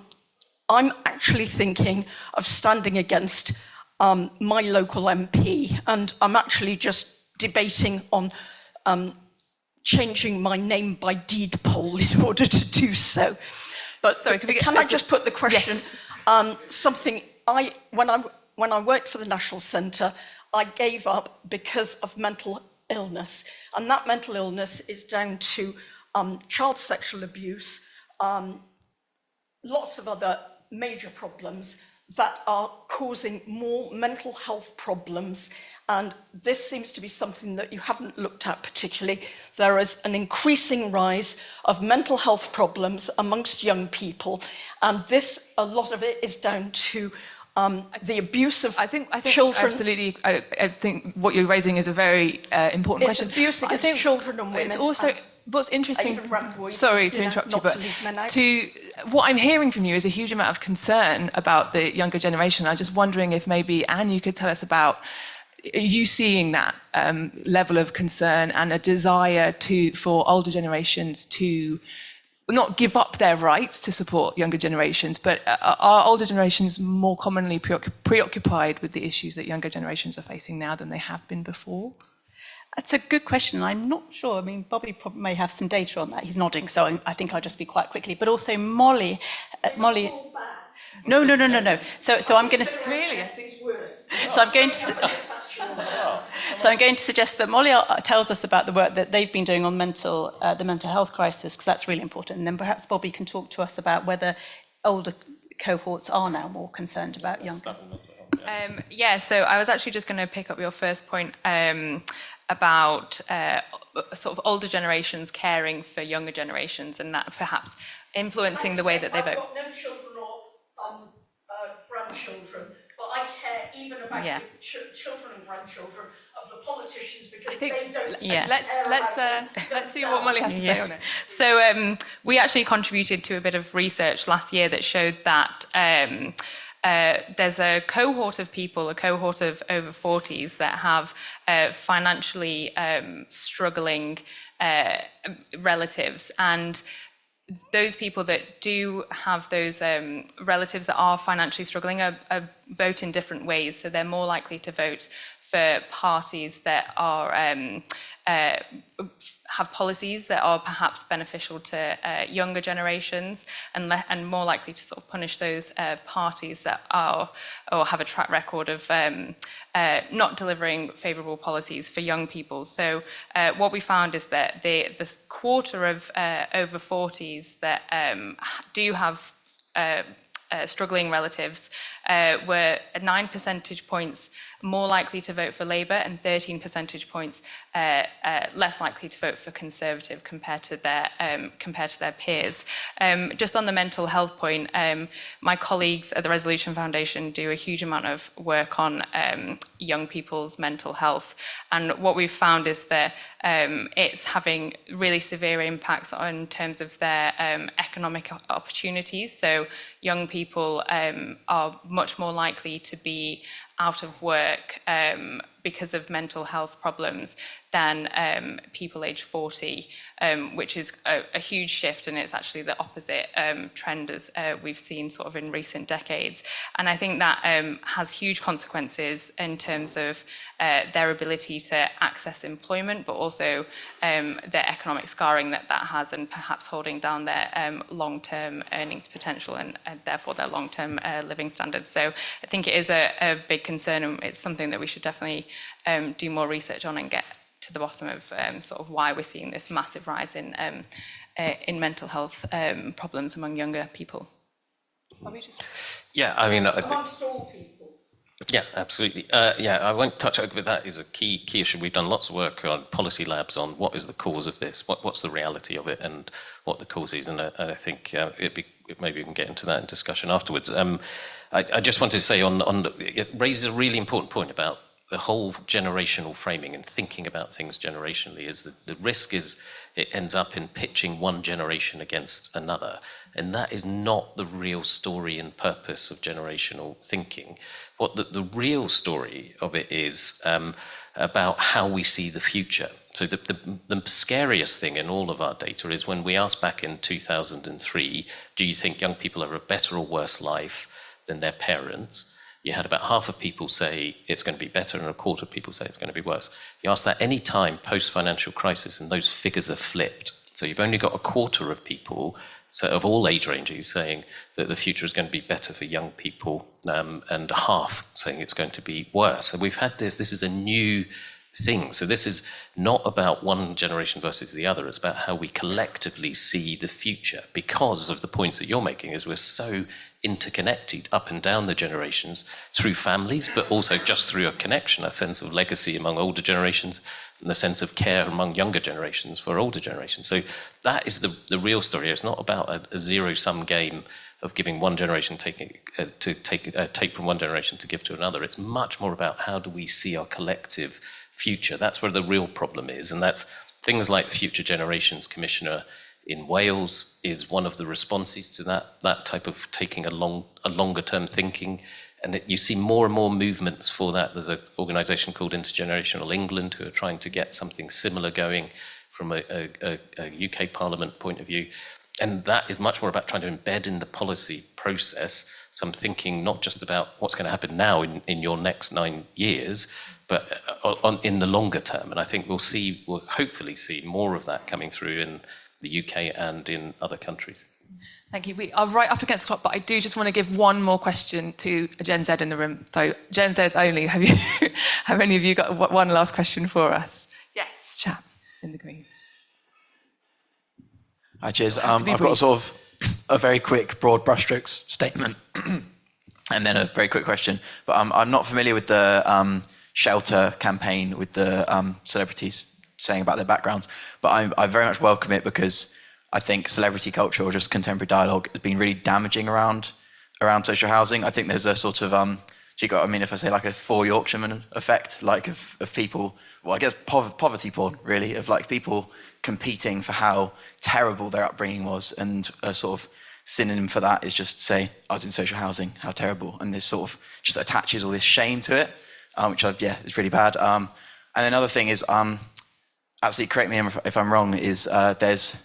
actually thinking of standing against my local MP, and I'm actually just debating on changing my name by deed poll in order to do so. But sorry, can I just put the question? Yes. Something when I worked for the National Centre, I gave up because of mental illness, and that mental illness is down to child sexual abuse, lots of other major problems that are causing more mental health problems. And this seems to be something that you haven't looked at particularly. There is an increasing rise of mental health problems amongst young people, and this, a lot of it is down to the abuse of children. Absolutely. I think what you're raising is a very important question. It's abuse against children and women. It's also what's interesting. Sorry to interrupt you, but what I'm hearing from you is a huge amount of concern about the younger generation. I'm just wondering if maybe Anne, you could tell us about you seeing that level of concern and a desire for older generations to not give up their rights to support younger generations, but are older generations more commonly preoccupied with the issues that younger generations are facing now than they have been before? That's a good question. I'm not sure. I mean, Bobby may have some data on that. He's nodding, so I think I'll just be quite quickly. But also Molly. No. So I'm going to. So I'm going to. So I'm going to suggest that Molly tells us about the work that they've been doing on the mental health crisis, because that's really important. And then perhaps Bobby can talk to us about whether older cohorts are now more concerned about younger. So I was actually just going to pick up your first point about sort of older generations caring for younger generations, and that perhaps influencing the way that they vote. I've got no children or grandchildren, but I care even about the children and grandchildren of the politicians, because they don't. Let's see what Molly has to say on it. So we actually contributed to a bit of research last year that showed that there's a cohort of people, a cohort of over 40s that have financially struggling relatives, and those people that do have those relatives that are financially struggling are vote in different ways. So they're more likely to vote for parties that are have policies that are perhaps beneficial to younger generations, and more likely to sort of punish those parties that are or have a track record of not delivering favourable policies for young people. So what we found is that the quarter of over 40s that do have struggling relatives were 9 percentage points more likely to vote for Labour and 13 percentage points less likely to vote for Conservative compared to their peers. Just on the mental health point, my colleagues at the Resolution Foundation do a huge amount of work on young people's mental health, and what we've found is that it's having really severe impacts in terms of their economic opportunities. So young people are much more likely to be out of work because of mental health problems than people aged 40, which is a huge shift, and it's actually the opposite trend as we've seen sort of in recent decades. And I think that has huge consequences in terms of their ability to access employment, but also their economic scarring that has, and perhaps holding down their long-term earnings potential and therefore their long-term living standards. So I think it is a big concern, and it's something that we should definitely do more research on and get to the bottom of sort of why we're seeing this massive rise in mental health problems among younger people. Yeah, I mean, Amongst all people. yeah, absolutely. Yeah, I won't touch it, but that is a key issue. We've done lots of work on policy labs on what is the cause of this, what's the reality of it, and what the cause is. And I think maybe we can get into that in discussion afterwards. I just wanted to say it raises a really important point about the whole generational framing and thinking about things generationally. Is that the risk is it ends up in pitching one generation against another, and that is not the real story and purpose of generational thinking. What the real story of it is about how we see the future. So the scariest thing in all of our data is when we asked back in 2003, do you think young people have a better or worse life than their parents? You had about half of people say it's going to be better and a quarter of people say it's going to be worse. You ask that any time post-financial crisis and those figures are flipped. So you've only got a quarter of people, so of all age ranges, saying that the future is going to be better for young people, and half saying it's going to be worse. So we've had this is a new thing. So this is not about one generation versus the other, it's about how we collectively see the future, because of the points that you're making, is we're so interconnected up and down the generations through families, but also just through a connection, a sense of legacy among older generations, and the sense of care among younger generations for older generations. So that is the real story. It's not about a zero-sum game of giving one generation take from one generation to give to another. It's much more about how do we see our collective future. That's where the real problem is, and that's things like Future Generations Commissioner in Wales is one of the responses to that type of taking a longer term thinking. And you see more and more movements for that. There's an organisation called Intergenerational England who are trying to get something similar going from a UK Parliament point of view. And that is much more about trying to embed in the policy process some thinking, not just about what's going to happen now in your next 9 years, but in the longer term. And I think we'll hopefully see more of that coming through in the UK and in other countries. Thank you. We are right up against the clock, but I do just want to give one more question to Gen Z in the room. So Gen Z only. Have any of you got one last question for us? Yes, chap in the green. Hi, cheers. I've got sort of a very quick, broad brushstrokes statement and then a very quick question. But I'm not familiar with the shelter campaign with the celebrities saying about their backgrounds, but I very much welcome it because I think celebrity culture or just contemporary dialogue has been really damaging around social housing. I think there's a sort of, if I say like a 4 Yorkshiremen effect, like of people, well, I guess poverty porn, really, of like people competing for how terrible their upbringing was, and a sort of synonym for that is just to say, I was in social housing, how terrible, and this sort of just attaches all this shame to it, which is really bad. And another thing is, absolutely correct me if I'm wrong, is there's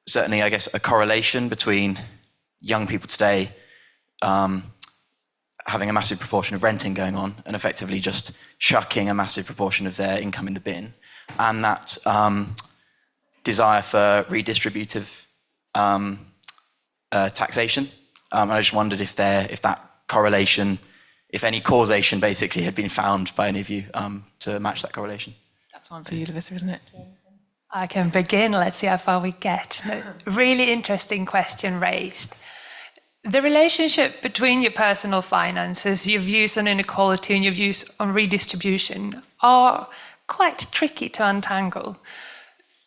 certainly, I guess, a correlation between young people today having a massive proportion of renting going on and effectively just chucking a massive proportion of their income in the bin, and that desire for redistributive taxation. And I just wondered if that correlation, if any causation basically had been found by any of you to match that correlation. That's one for you, Larissa, isn't it? I can begin. Let's see how far we get. Really interesting question raised. The relationship between your personal finances, your views on inequality and your views on redistribution are quite tricky to untangle.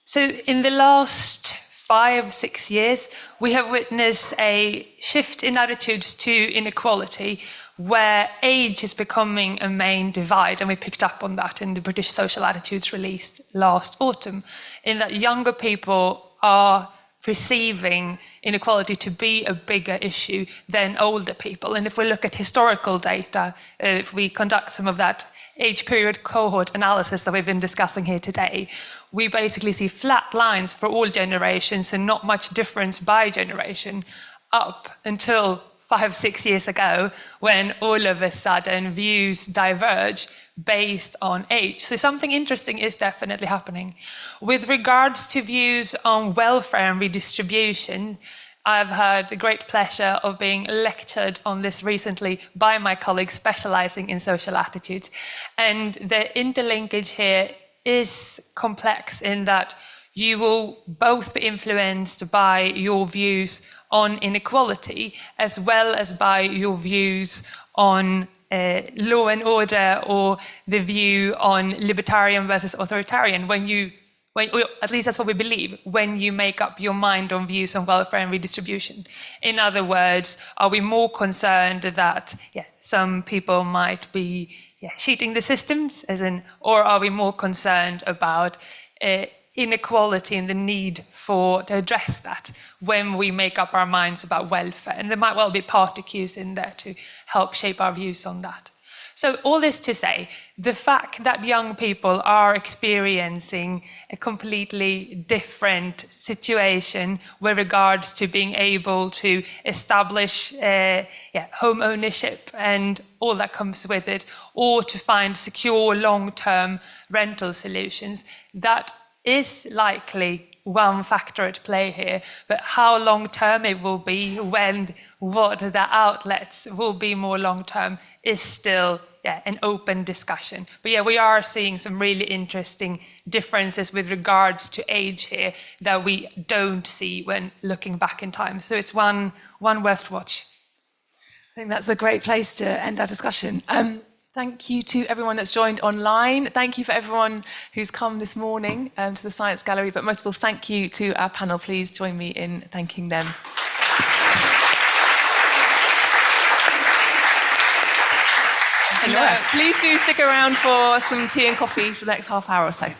So in the last 5-6 years, we have witnessed a shift in attitudes to inequality where age is becoming a main divide, and we picked up on that in the British Social Attitudes released last autumn, in that younger people are perceiving inequality to be a bigger issue than older people. And if we look at historical data, if we conduct some of that age period cohort analysis that we've been discussing here today, we basically see flat lines for all generations and not much difference by generation up until 5-6 years ago, when all of a sudden views diverge based on age. So something interesting is definitely happening. With regards to views on welfare and redistribution, I've had the great pleasure of being lectured on this recently by my colleagues specializing in social attitudes. And the interlinkage here is complex in that you will both be influenced by your views on inequality as well as by your views on law and order, or the view on libertarian versus authoritarian, or at least that's what we believe, when you make up your mind on views on welfare and redistribution. In other words, are we more concerned that some people might be cheating the systems, or are we more concerned about inequality and the need to address that when we make up our minds about welfare? And there might well be party cues in there to help shape our views on that. So all this to say, the fact that young people are experiencing a completely different situation with regards to being able to establish home ownership and all that comes with it, or to find secure long-term rental solutions, that is likely one factor at play here. But how long-term it will be, when what the outlets will be more long-term, is still an open discussion. But we are seeing some really interesting differences with regards to age here that we don't see when looking back in time. So it's one worth to watch. I think that's a great place to end our discussion. Thank you to everyone that's joined online. Thank you for everyone who's come this morning to the Science Gallery. But most of all, thank you to our panel. Please join me in thanking them. And, please do stick around for some tea and coffee for the next half hour or so.